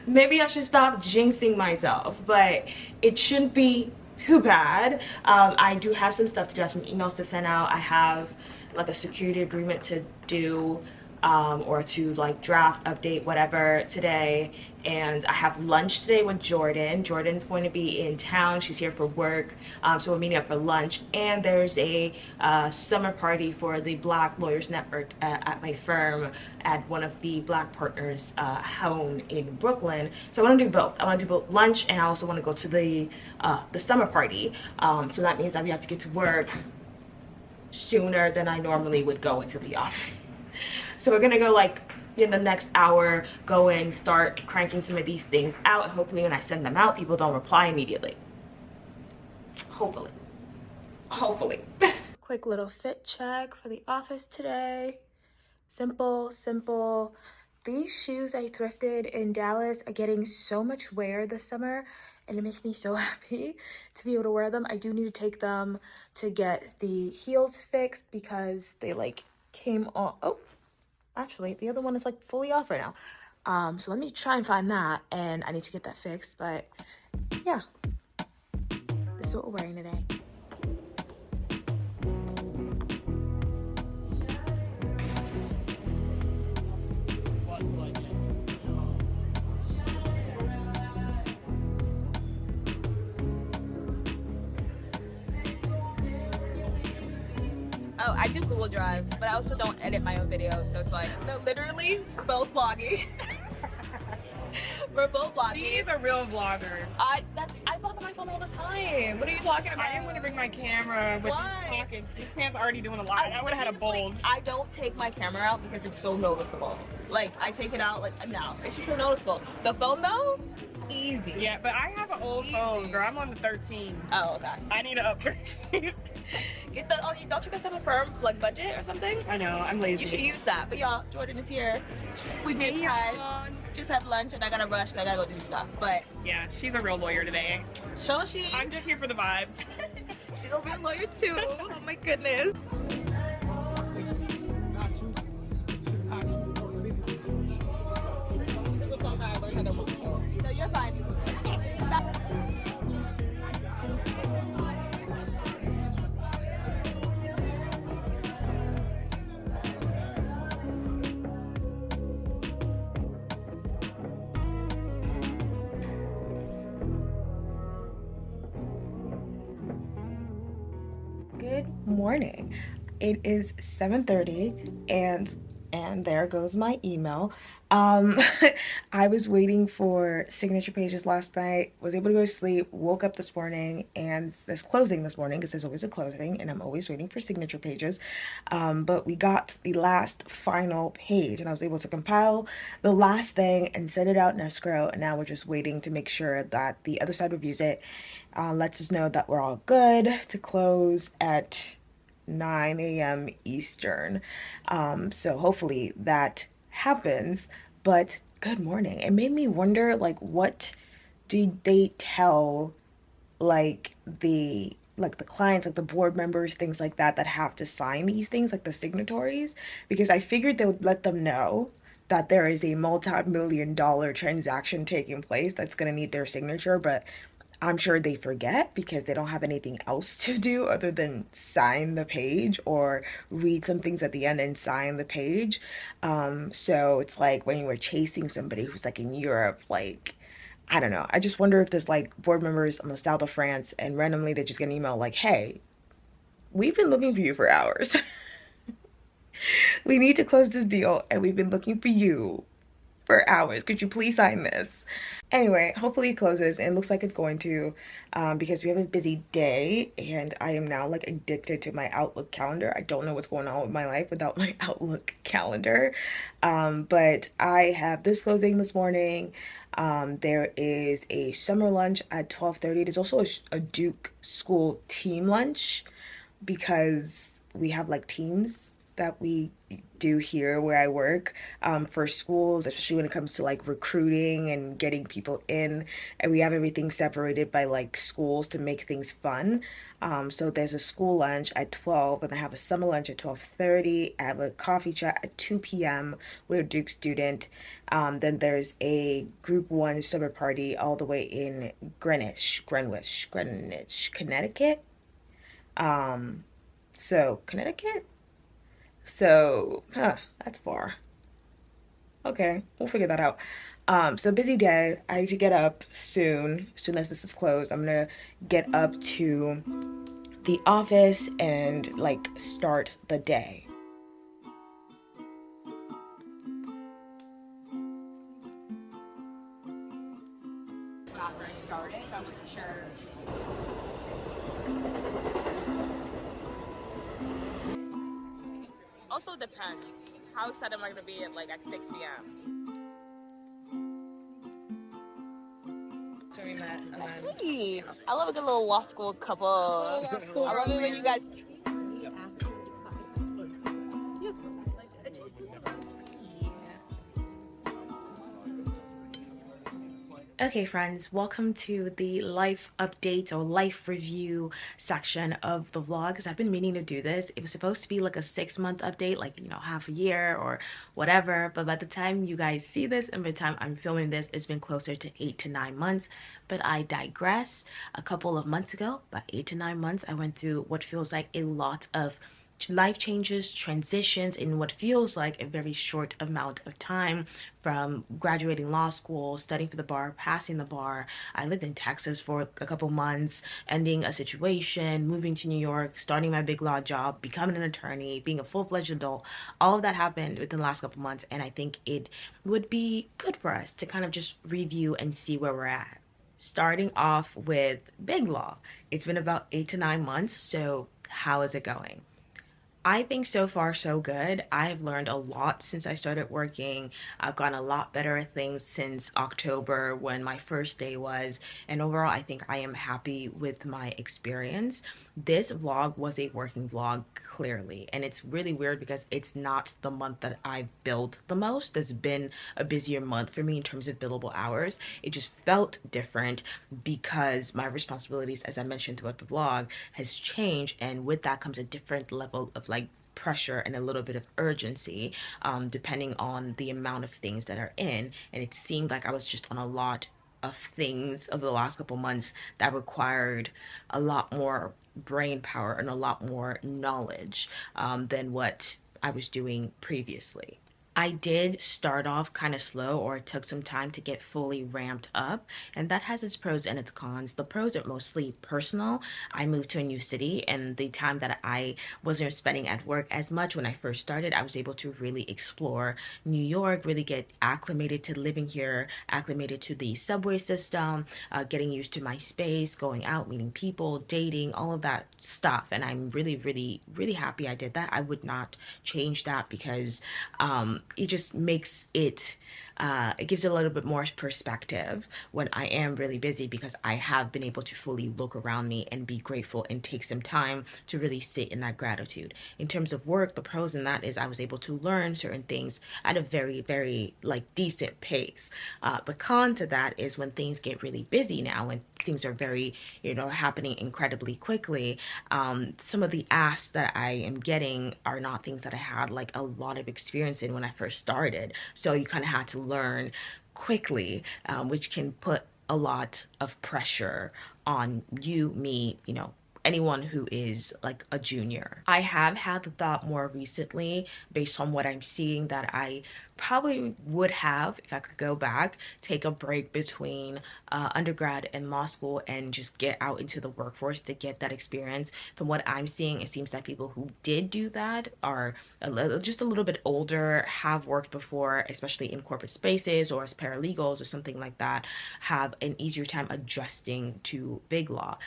Maybe I should stop jinxing myself, but it shouldn't be too bad. I do have some stuff to do, I have some emails to send out. I have like a security agreement to do, or to like draft, update, whatever today. And I have lunch today with Jordan. Jordan's going to be in town. She's here for work. So we're meeting up for lunch. And there's a summer party for the Black Lawyers Network at my firm, at one of the Black partners' home in Brooklyn. So I want to do both. I want to do both lunch, and I also want to go to the summer party. So that means that we have to get to work sooner than I normally would go into the office. So we're gonna go like in the next hour, go in, start cranking some of these things out. Hopefully when I send them out, people don't reply immediately. Hopefully. Hopefully. Quick little fit check for the office today. Simple, simple. These shoes I thrifted in Dallas are getting so much wear this summer, and it makes me so happy to be able to wear them. I do need to take them to get the heels fixed because they like came off. Oh, actually the other one is like fully off right now. So let me try and find that, and I need to get that fixed. But yeah, this is what we're wearing today. Oh, I do Google Drive, but I also don't edit my own videos, so it's like, no, literally, both vlogging. We're both vlogging. She's a real vlogger. I vlog on my phone all the time. What are you talking about? I didn't want to bring my camera with these pockets. These pants are already doing a lot. I would have had a bulge. Like, I don't take my camera out because it's so noticeable. Like, I take it out, like, now. It's just so noticeable. The phone, though, easy. Yeah, but I have an old phone, girl. I'm on the 13. Oh, okay. I need to upgrade. Don't you guys have a firm, like, budget or something? I know, I'm lazy. You should use that. But y'all, Jordan is here. We just had lunch, and I gotta rush, and I gotta go do stuff. But yeah, she's a real lawyer today. So she. I'm just here for the vibes. She's a real lawyer too. Oh my goodness. No, you're fine. Good morning. It is 7:30, and there goes my email. I was waiting for signature pages last night, was able to go to sleep, woke up this morning, and there's closing this morning because there's always a closing, and I'm always waiting for signature pages. But we got the last final page, and I was able to compile the last thing and send it out in escrow, and now we're just waiting to make sure that the other side reviews it, lets us know that we're all good to close at 9 a.m. Eastern. So hopefully that happens. But good morning. It made me wonder, like, what do they tell like the clients, like the board members, things like that have to sign these things, like the signatories? Because I figured they would let them know that there is a multi-million-dollar transaction taking place that's going to need their signature, but I'm sure they forget because they don't have anything else to do other than sign the page or read some things at the end and sign the page. So it's like when you were chasing somebody who's like in Europe, like, I don't know. I just wonder if there's like board members on the south of France and randomly they just get an email like, hey, we've been looking for you for hours. We need to close this deal and we've been looking for you for hours. Could you please sign this? Anyway, hopefully it closes and it looks like it's going to, because we have a busy day and I am now like addicted to my Outlook calendar. I don't know what's going on with my life without my Outlook calendar. But I have this closing this morning. There is a summer lunch at 12:30. There's also a Duke school team lunch because we have like teams that we do here where I work, for schools, especially when it comes to like recruiting and getting people in. And we have everything separated by like schools to make things fun. So there's a school lunch at 12 and I have a summer lunch at 12:30. I have a coffee chat at 2 p.m. with a Duke student. Then there's a group one summer party all the way in Greenwich, Connecticut. So Connecticut? So, that's far. Okay, we'll figure that out. So busy day. I need to get up soon. As soon as this is closed, I'm gonna get up to the office and like start the day. Not where I started, so I wasn't sure. Also depends. How excited am I gonna be at 6 p.m.? That's where we met. And then Hey, I love a good little law school couple. I love it when you guys. Okay, friends, welcome to the life update or life review section of the vlog, because I've been meaning to do this. It was supposed to be like a 6-month update, like, you know, half a year or whatever, but by the time you guys see this and by the time I'm filming this, it's been closer to 8 to 9 months. But I digress. A couple of months ago, about 8 to 9 months, I went through what feels like a lot of life changes, transitions in what feels like a very short amount of time, from graduating law school, studying for the bar, passing the bar. I lived in Texas for a couple months, ending a situation, moving to New York, starting my big law job, becoming an attorney, being a full-fledged adult. All of that happened within the last couple months, and I think it would be good for us to kind of just review and see where we're at. Starting off with big law. It's been about 8 to 9 months, so how is it going? I think so far so good. I've learned a lot since I started working. I've gotten a lot better at things since October when my first day was, and overall I think I am happy with my experience. This vlog was a working vlog, clearly, and it's really weird because it's not the month that I've billed the most. It's been a busier month for me in terms of billable hours. It just felt different because my responsibilities, as I mentioned throughout the vlog, has changed, and with that comes a different level of like pressure and a little bit of urgency, depending on the amount of things that are in. And it seemed like I was just on a lot of things over the last couple months that required a lot more brain power and a lot more knowledge, than what I was doing previously. I did start off kind of slow, or it took some time to get fully ramped up, and that has its pros and its cons. The pros are mostly personal. I moved to a new city, and the time that I wasn't spending at work as much when I first started, I was able to really explore New York, really get acclimated to living here, acclimated to the subway system, getting used to my space, going out, meeting people, dating, all of that stuff. And I'm really, really, really happy I did that. I would not change that because it just makes it, it gives it a little bit more perspective when I am really busy, because I have been able to fully look around me and be grateful and take some time to really sit in that gratitude. In terms of work, the pros in that is I was able to learn certain things at a very, very like decent pace. The con to that is when things get really busy now, when things are very, you know, happening incredibly quickly, some of the asks that I am getting are not things that I had like a lot of experience in when I first started. So you kind of had to learn quickly, which can put a lot of pressure on you, me, you know, anyone who is like a junior. I have had the thought more recently, based on what I'm seeing, that I probably would have, if I could go back, take a break between undergrad and law school and just get out into the workforce to get that experience. From what I'm seeing, it seems that people who did do that are just a little bit older, have worked before, especially in corporate spaces or as paralegals or something like that, have an easier time adjusting to big law.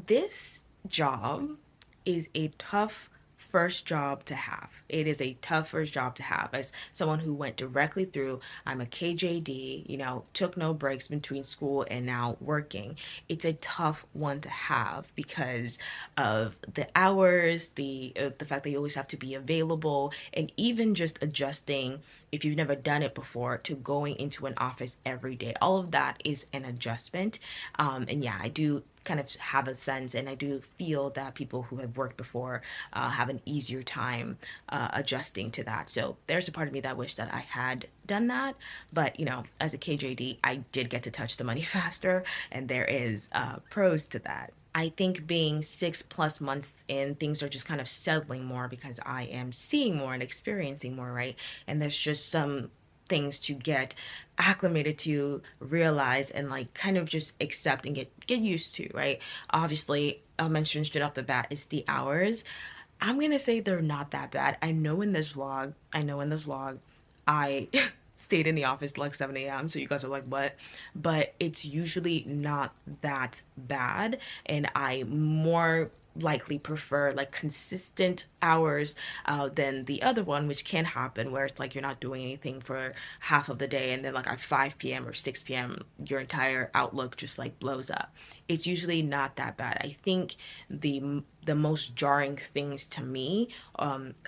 This job is a tough first job to have. It is a tough first job to have. As someone who went directly through, I'm a KJD, you know, took no breaks between school and now working. It's a tough one to have because of the hours, the fact that you always have to be available, and even just adjusting, if you've never done it before, to going into an office every day. All of that is an adjustment. And yeah, I do kind of have a sense, and I do feel that people who have worked before have an easier time adjusting to that. So there's a part of me that wish that I had done that, but you know, as a KJD, I did get to touch the money faster, and there is pros to that. I think being 6+ months in, things are just kind of settling more because I am seeing more and experiencing more, right? And there's just some things to get acclimated to, realize, and like kind of just accept and get used to, right? Obviously, I'll mention straight off the bat is the hours. I'm gonna say they're not that bad. I know in this vlog, I stayed in the office till like 7 a.m. So you guys are like, what? But it's usually not that bad. And I more likely prefer like consistent hours than the other one, which can happen where it's like you're not doing anything for half of the day, and then like at 5 p.m. or 6 p.m. your entire outlook just like blows up. It's usually not that bad. I think the most jarring things to me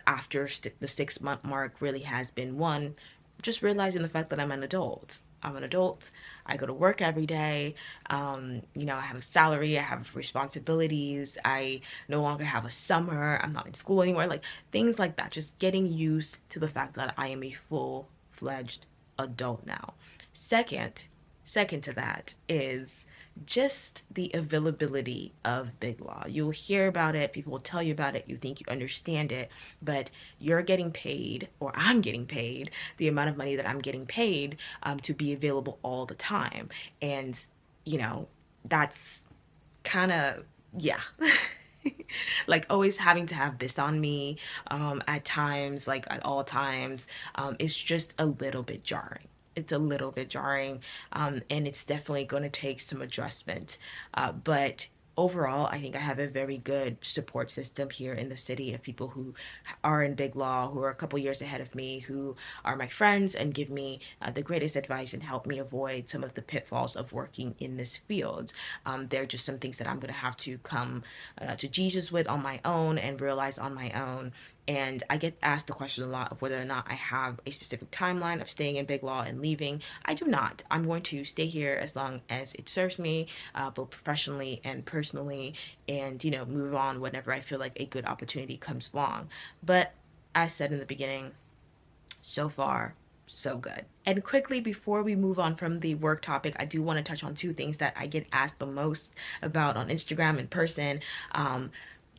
after the 6-month mark really has been, one, just realizing the fact that I'm an adult. I'm an adult. I go to work every day. You know, I have a salary. I have responsibilities. I no longer have a summer. I'm not in school anymore. Like things like that. Just getting used to the fact that I am a full-fledged adult now. Second to that is just the availability of big law. You'll hear about it, people will tell you about it, you think you understand it, but you're getting paid, or I'm getting paid, the amount of money that I'm getting paid to be available all the time. And, you know, that's kind of, yeah. Like always having to have this on me at times, like at all times, it's just a little bit jarring. It's a little bit jarring, and it's definitely going to take some adjustment. But overall, I think I have a very good support system here in the city of people who are in big law, who are a couple years ahead of me, who are my friends and give me the greatest advice and help me avoid some of the pitfalls of working in this field. There are just some things that I'm going to have to come to Jesus with on my own and realize on my own. And I get asked the question a lot of whether or not I have a specific timeline of staying in big law and leaving. I do not. I'm going to stay here as long as it serves me, both professionally and personally, and, you know, move on whenever I feel like a good opportunity comes along. But as said in the beginning, so far, so good. And quickly, before we move on from the work topic, I do want to touch on two things that I get asked the most about on Instagram in person.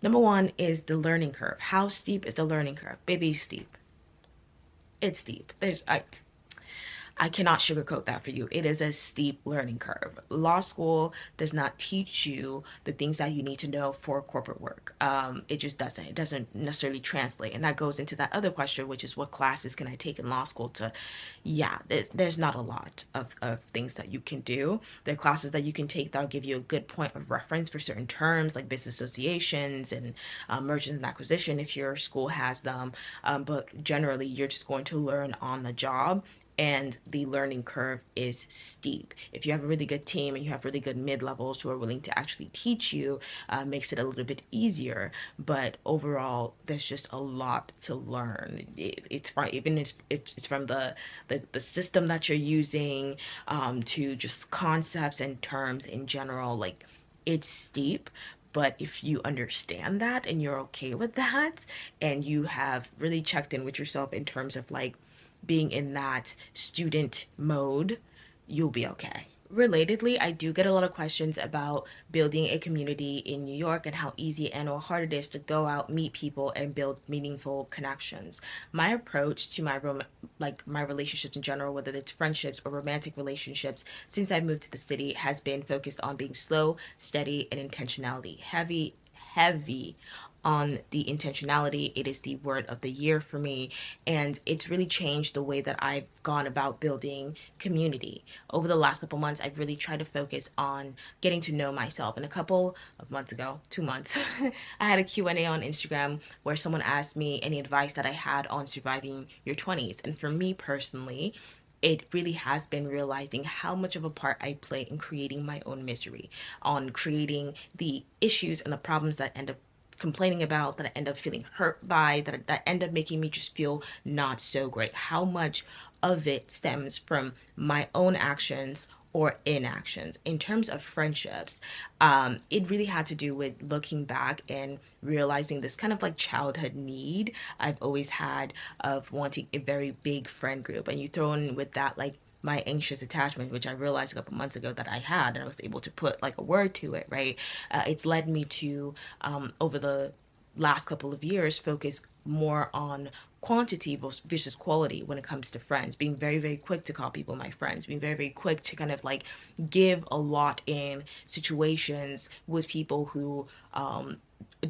Number one is the learning curve. How steep is the learning curve? Baby, steep. It's steep. I cannot sugarcoat that for you. It is a steep learning curve. Law school does not teach you the things that you need to know for corporate work. It just doesn't. It doesn't necessarily translate. And that goes into that other question, which is what classes can I take in law school to, yeah, there's not a lot of things that you can do. There are classes that you can take that'll give you a good point of reference for certain terms like business associations and mergers and acquisition if your school has them. But generally, you're just going to learn on the job. And the learning curve is steep. If you have a really good team and you have really good mid-levels who are willing to actually teach you, makes it a little bit easier. But overall, there's just a lot to learn. It's from, even if it's from the system that you're using to just concepts and terms in general. Like, it's steep. But if you understand that and you're okay with that, and you have really checked in with yourself in terms of like being in that student mode, you'll be okay, Relatedly, I do get a lot of questions about building a community in New York and how easy and or hard it is to go out, meet people, and build meaningful connections. My approach to my relationships in general, whether it's friendships or romantic relationships, since I moved to the city, has been focused on being slow, steady, and intentionality. Heavy on the intentionality. It is the word of the year for me, and it's really changed the way that I've gone about building community. Over the last couple months, I've really tried to focus on getting to know myself. And a couple of months ago, 2 months, I had a Q&A on Instagram where someone asked me any advice that I had on surviving your 20s. And for me personally, it really has been realizing how much of a part I play in creating my own misery, on creating the issues and the problems that end up complaining about, that I end up feeling hurt by, that end up making me just feel not so great. How much of it stems from my own actions or inactions. In terms of friendships, it really had to do with looking back and realizing this kind of like childhood need I've always had of wanting a very big friend group. And you throw in with that like my anxious attachment, which I realized a couple months ago that I had, and I was able to put like a word to it, right? It's led me to, over the last couple of years, focus more on quantity versus quality when it comes to friends, being very, very quick to call people my friends, being very, very quick to kind of like give a lot in situations with people who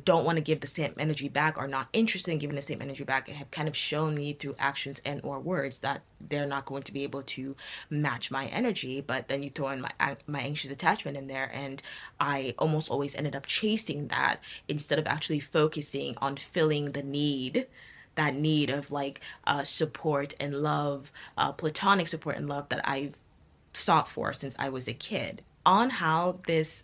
don't want to give the same energy back, are not interested in giving the same energy back, and have kind of shown me through actions and or words that they're not going to be able to match my energy. But then you throw in my anxious attachment in there, and I almost always ended up chasing that instead of actually focusing on filling the need, that need of like support and love, platonic support and love that I've sought for since I was a kid. On how this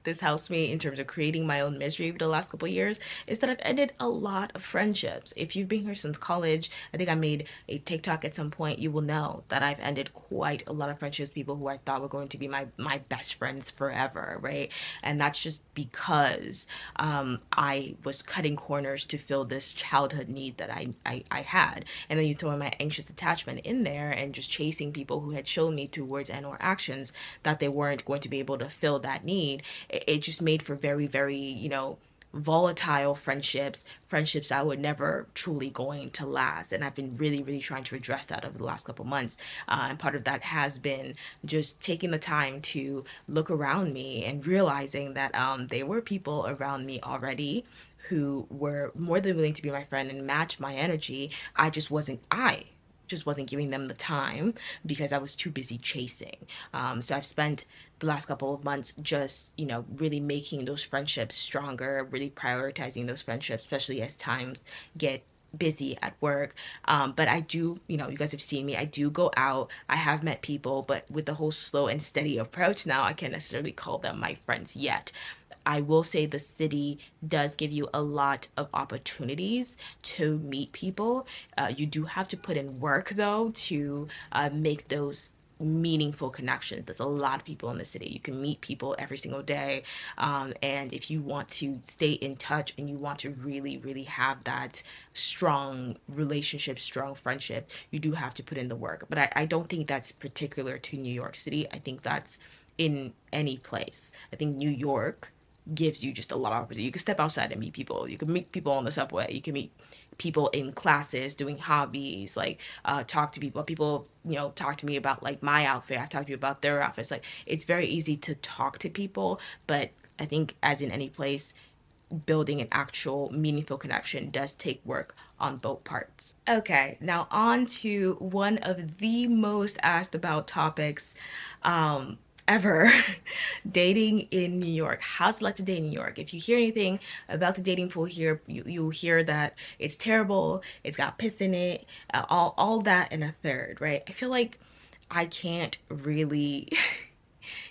this helps me in terms of creating my own misery for the last couple of years is that I've ended a lot of friendships. If you've been here since college, I think I made a TikTok at some point, you will know that I've ended quite a lot of friendships, people who I thought were going to be my best friends forever, right? And that's just because I was cutting corners to fill this childhood need that I had. And then you throw in my anxious attachment in there and just chasing people who had shown me through words and or actions that they weren't going to be able to fill that need. It just made for very, very, volatile friendships that were never truly going to last. And I've been really, really trying to address that over the last couple months. And part of that has been just taking the time to look around me and realizing that there were people around me already who were more than willing to be my friend and match my energy. I just wasn't giving them the time because I was too busy chasing. So I've spent the last couple of months just, really making those friendships stronger, really prioritizing those friendships, especially as times get busy at work. But I do, you guys have seen me, I do go out, I have met people, but with the whole slow and steady approach now, I can't necessarily call them my friends yet. I will say the city does give you a lot of opportunities to meet people. You do have to put in work though to make those meaningful connections. There's a lot of people in the city. You can meet people every single day. And if you want to stay in touch and you want to really, really have that strong relationship, strong friendship, you do have to put in the work. But I don't think that's particular to New York City. I think that's in any place. I think New York gives you just a lot of opportunity. You can step outside and meet people. You can meet people on the subway. You can meet people in classes doing hobbies, like talk to people. People, talk to me about like my outfit. I talk to you about their outfits. Like it's very easy to talk to people, but I think as in any place, building an actual meaningful connection does take work on both parts. Okay, now on to one of the most asked about topics ever. Dating in New York. How to select a date in New York. If you hear anything about the dating pool here, you'll hear that it's terrible, it's got piss in it, all that and a third, right? I feel like I can't really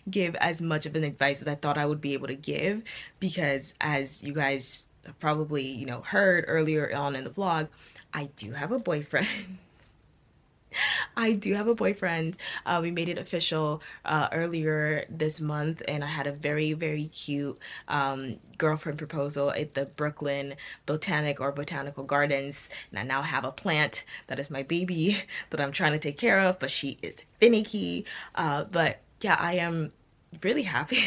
give as much of an advice as I thought I would be able to give, because as you guys have probably heard earlier on in the vlog, I do have a boyfriend. I do have a boyfriend. We made it official earlier this month, and I had a very, very cute girlfriend proposal at the Brooklyn Botanical Gardens. And I now have a plant that is my baby that I'm trying to take care of, but she is finicky. But yeah, I am really happy.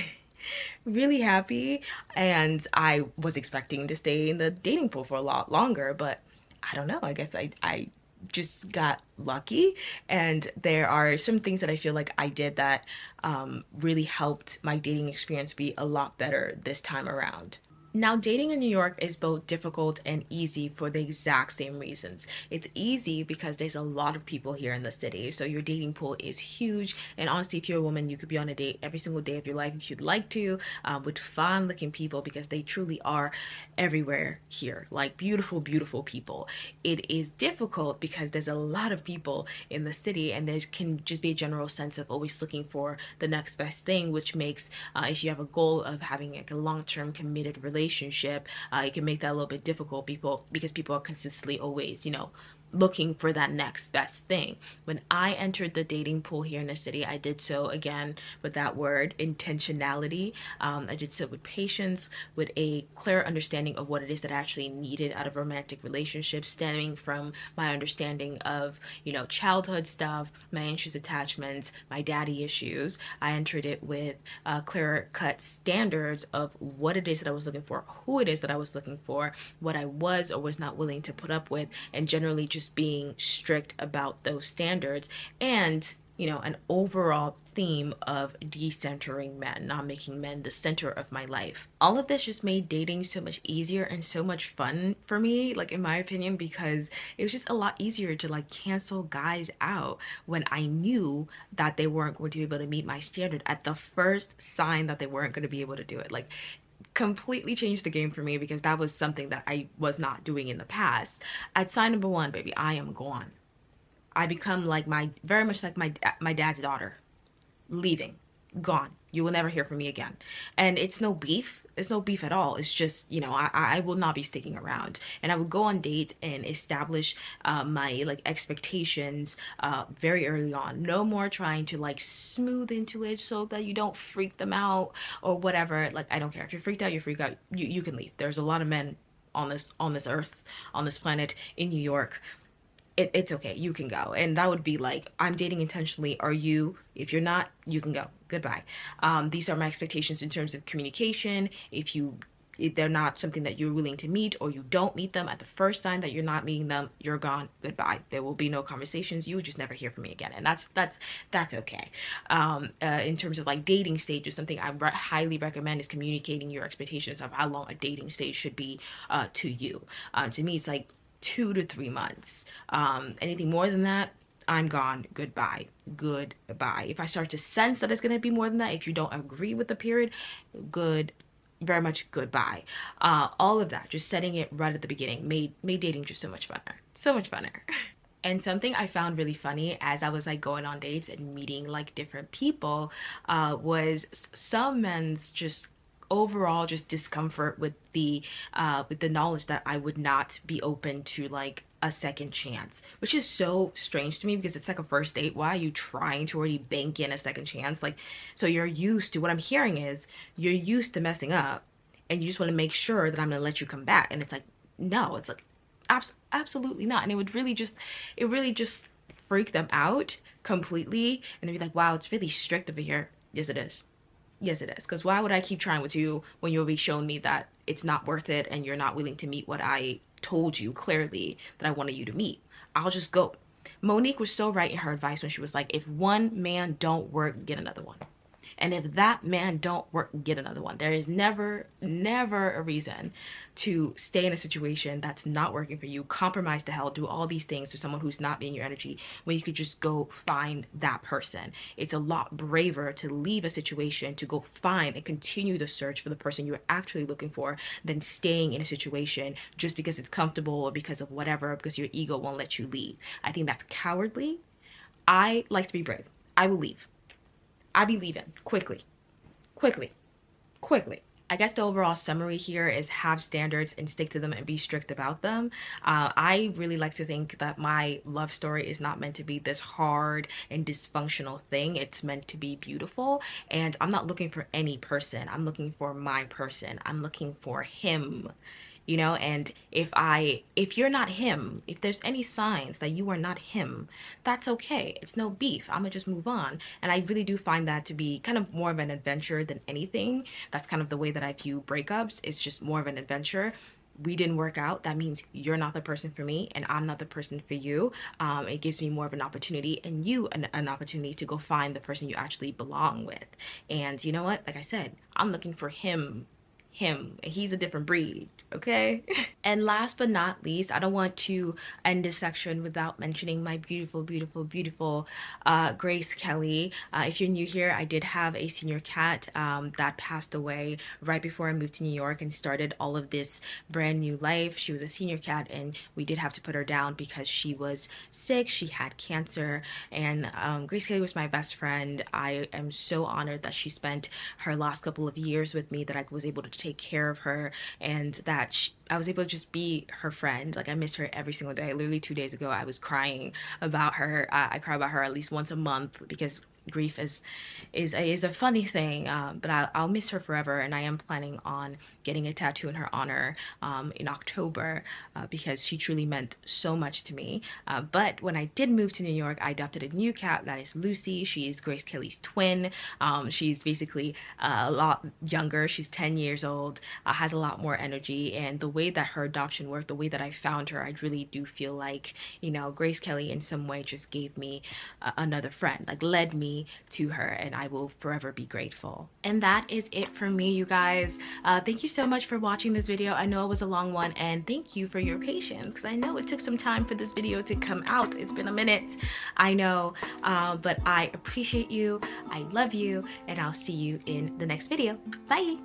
Really happy. And I was expecting to stay in the dating pool for a lot longer, but I don't know. I guess I just got lucky. And there are some things that I feel like I did that really helped my dating experience be a lot better this time around. Now, dating in New York is both difficult and easy for the exact same reasons. It's easy because there's a lot of people here in the city, so your dating pool is huge. And honestly, if you're a woman, you could be on a date every single day of your life if you'd like to, with fine-looking people because they truly are everywhere here. Like beautiful, beautiful people. It is difficult because there's a lot of people in the city, and there can just be a general sense of always looking for the next best thing, which makes if you have a goal of having like a long-term committed relationship, it can make that a little bit difficult because people are consistently always, looking for that next best thing. When I entered the dating pool here in the city, I did so again with that word intentionality. I did so with patience, with a clear understanding of what it is that I actually needed out of romantic relationships, stemming from my understanding of, childhood stuff, my anxious attachments, my daddy issues. I entered it with clearer cut standards of what it is that I was looking for, who it is that I was looking for, what I was or was not willing to put up with, and generally just being strict about those standards, and an overall theme of decentering men, not making men the center of my life. All of this just made dating so much easier and so much fun for me, like in my opinion, because it was just a lot easier to like cancel guys out when I knew that they weren't going to be able to meet my standard at the first sign that they weren't going to be able to do it. Like, completely changed the game for me because that was something that I was not doing in the past. At sign number one, baby, I am gone. I become like very much like my dad's daughter, leaving, gone. You will never hear from me again. And it's no beef. It's no beef at all. It's just, I will not be sticking around. And I would go on dates and establish my like expectations very early on. No more trying to like smooth into it so that you don't freak them out or whatever. Like, I don't care. If you're freaked out, you're freaked out. You can leave. There's a lot of men on this earth, on this planet, in New York. It's okay, you can go. And that would be like, I'm dating intentionally. Are you? If you're not, you can go. Goodbye. These are my expectations in terms of communication. If they're not something that you're willing to meet, or you don't meet them at the first sign that you're not meeting them, you're gone. Goodbye. There will be no conversations. You would just never hear from me again, and that's okay. In terms of like dating stages, something I highly recommend is communicating your expectations of how long a dating stage should be to you. To me, it's like 2 to 3 months. Anything more than that, I'm gone. Goodbye. Goodbye. If I start to sense that it's going to be more than that, if you don't agree with the period, very much goodbye. All of that, just setting it right at the beginning, made dating just so much funner. So much funner. And something I found really funny as I was like going on dates and meeting like different people was some men's just overall just discomfort with the knowledge that I would not be open to like a second chance, which is so strange to me because it's like a first date. Why are you trying to already bank in a second chance? Like, so you're used to, what I'm hearing is you're used to messing up and you just want to make sure that I'm gonna let you come back. And it's like, no, it's like absolutely not. And it really just freak them out completely, and they'd be like, wow, it's really strict over here. Yes it is. Yes, it is. Because why would I keep trying with you when you'll be showing me that it's not worth it and you're not willing to meet what I told you clearly that I wanted you to meet? I'll just go. Monique was so right in her advice when she was like, if one man don't work, get another one. And if that man don't work, get another one. There is never a reason to stay in a situation that's not working for you, compromise to hell, do all these things for someone who's not being your energy, when you could just go find that person. It's a lot braver to leave a situation to go find and continue the search for the person you're actually looking for than staying in a situation just because it's comfortable or because of whatever, because your ego won't let you leave. I think that's cowardly. I like to be brave. I will leave. I be leaving quickly. I guess the overall summary here is have standards and stick to them and be strict about them. I really like to think that my love story is not meant to be this hard and dysfunctional thing. It's meant to be beautiful, and I'm not looking for any person. I'm looking for my person. I'm looking for him. you know. And if you're not him, if there's any signs that you are not him, that's okay. It's no beef. I'm gonna just move on. And I really do find that to be kind of more of an adventure than anything. That's kind of the way that I view breakups. It's just more of an adventure. We didn't work out, that means you're not the person for me and I'm not the person for you. It gives me more of an opportunity, and you an opportunity to go find the person you actually belong with. And you know what, like I said, I'm looking for him. He's a different breed, okay? And last but not least, I don't want to end this section without mentioning my beautiful Grace Kelly. If you're new here, I did have a senior cat that passed away right before I moved to New York and started all of this brand new life. She was a senior cat, and we did have to put her down because she was sick. She had cancer. And Grace Kelly was my best friend. I am so honored that she spent her last couple of years with me, that I was able to take care of her, and that I was able to just be her friend. Like, I miss her every single day. Literally 2 days ago, I was crying about her. I cry about her at least once a month, because grief is a funny thing, but I'll miss her forever. And I am planning on getting a tattoo in her honor in October, because she truly meant so much to me. But when I did move to New York, I adopted a new cat. That is Lucy. She is Grace Kelly's twin. She's basically a lot younger. She's 10 years old, has a lot more energy. And the way that her adoption worked, the way that I found her, I really do feel like, you know, Grace Kelly in some way just gave me another friend, like led me to her, and I will forever be grateful. And that is it for me, you guys. Thank you so much for watching this video. I know it was a long one, and thank you for your patience, because I know it took some time for this video to come out. It's been a minute, I know, but I appreciate you. I love you, and I'll see you in the next video. Bye.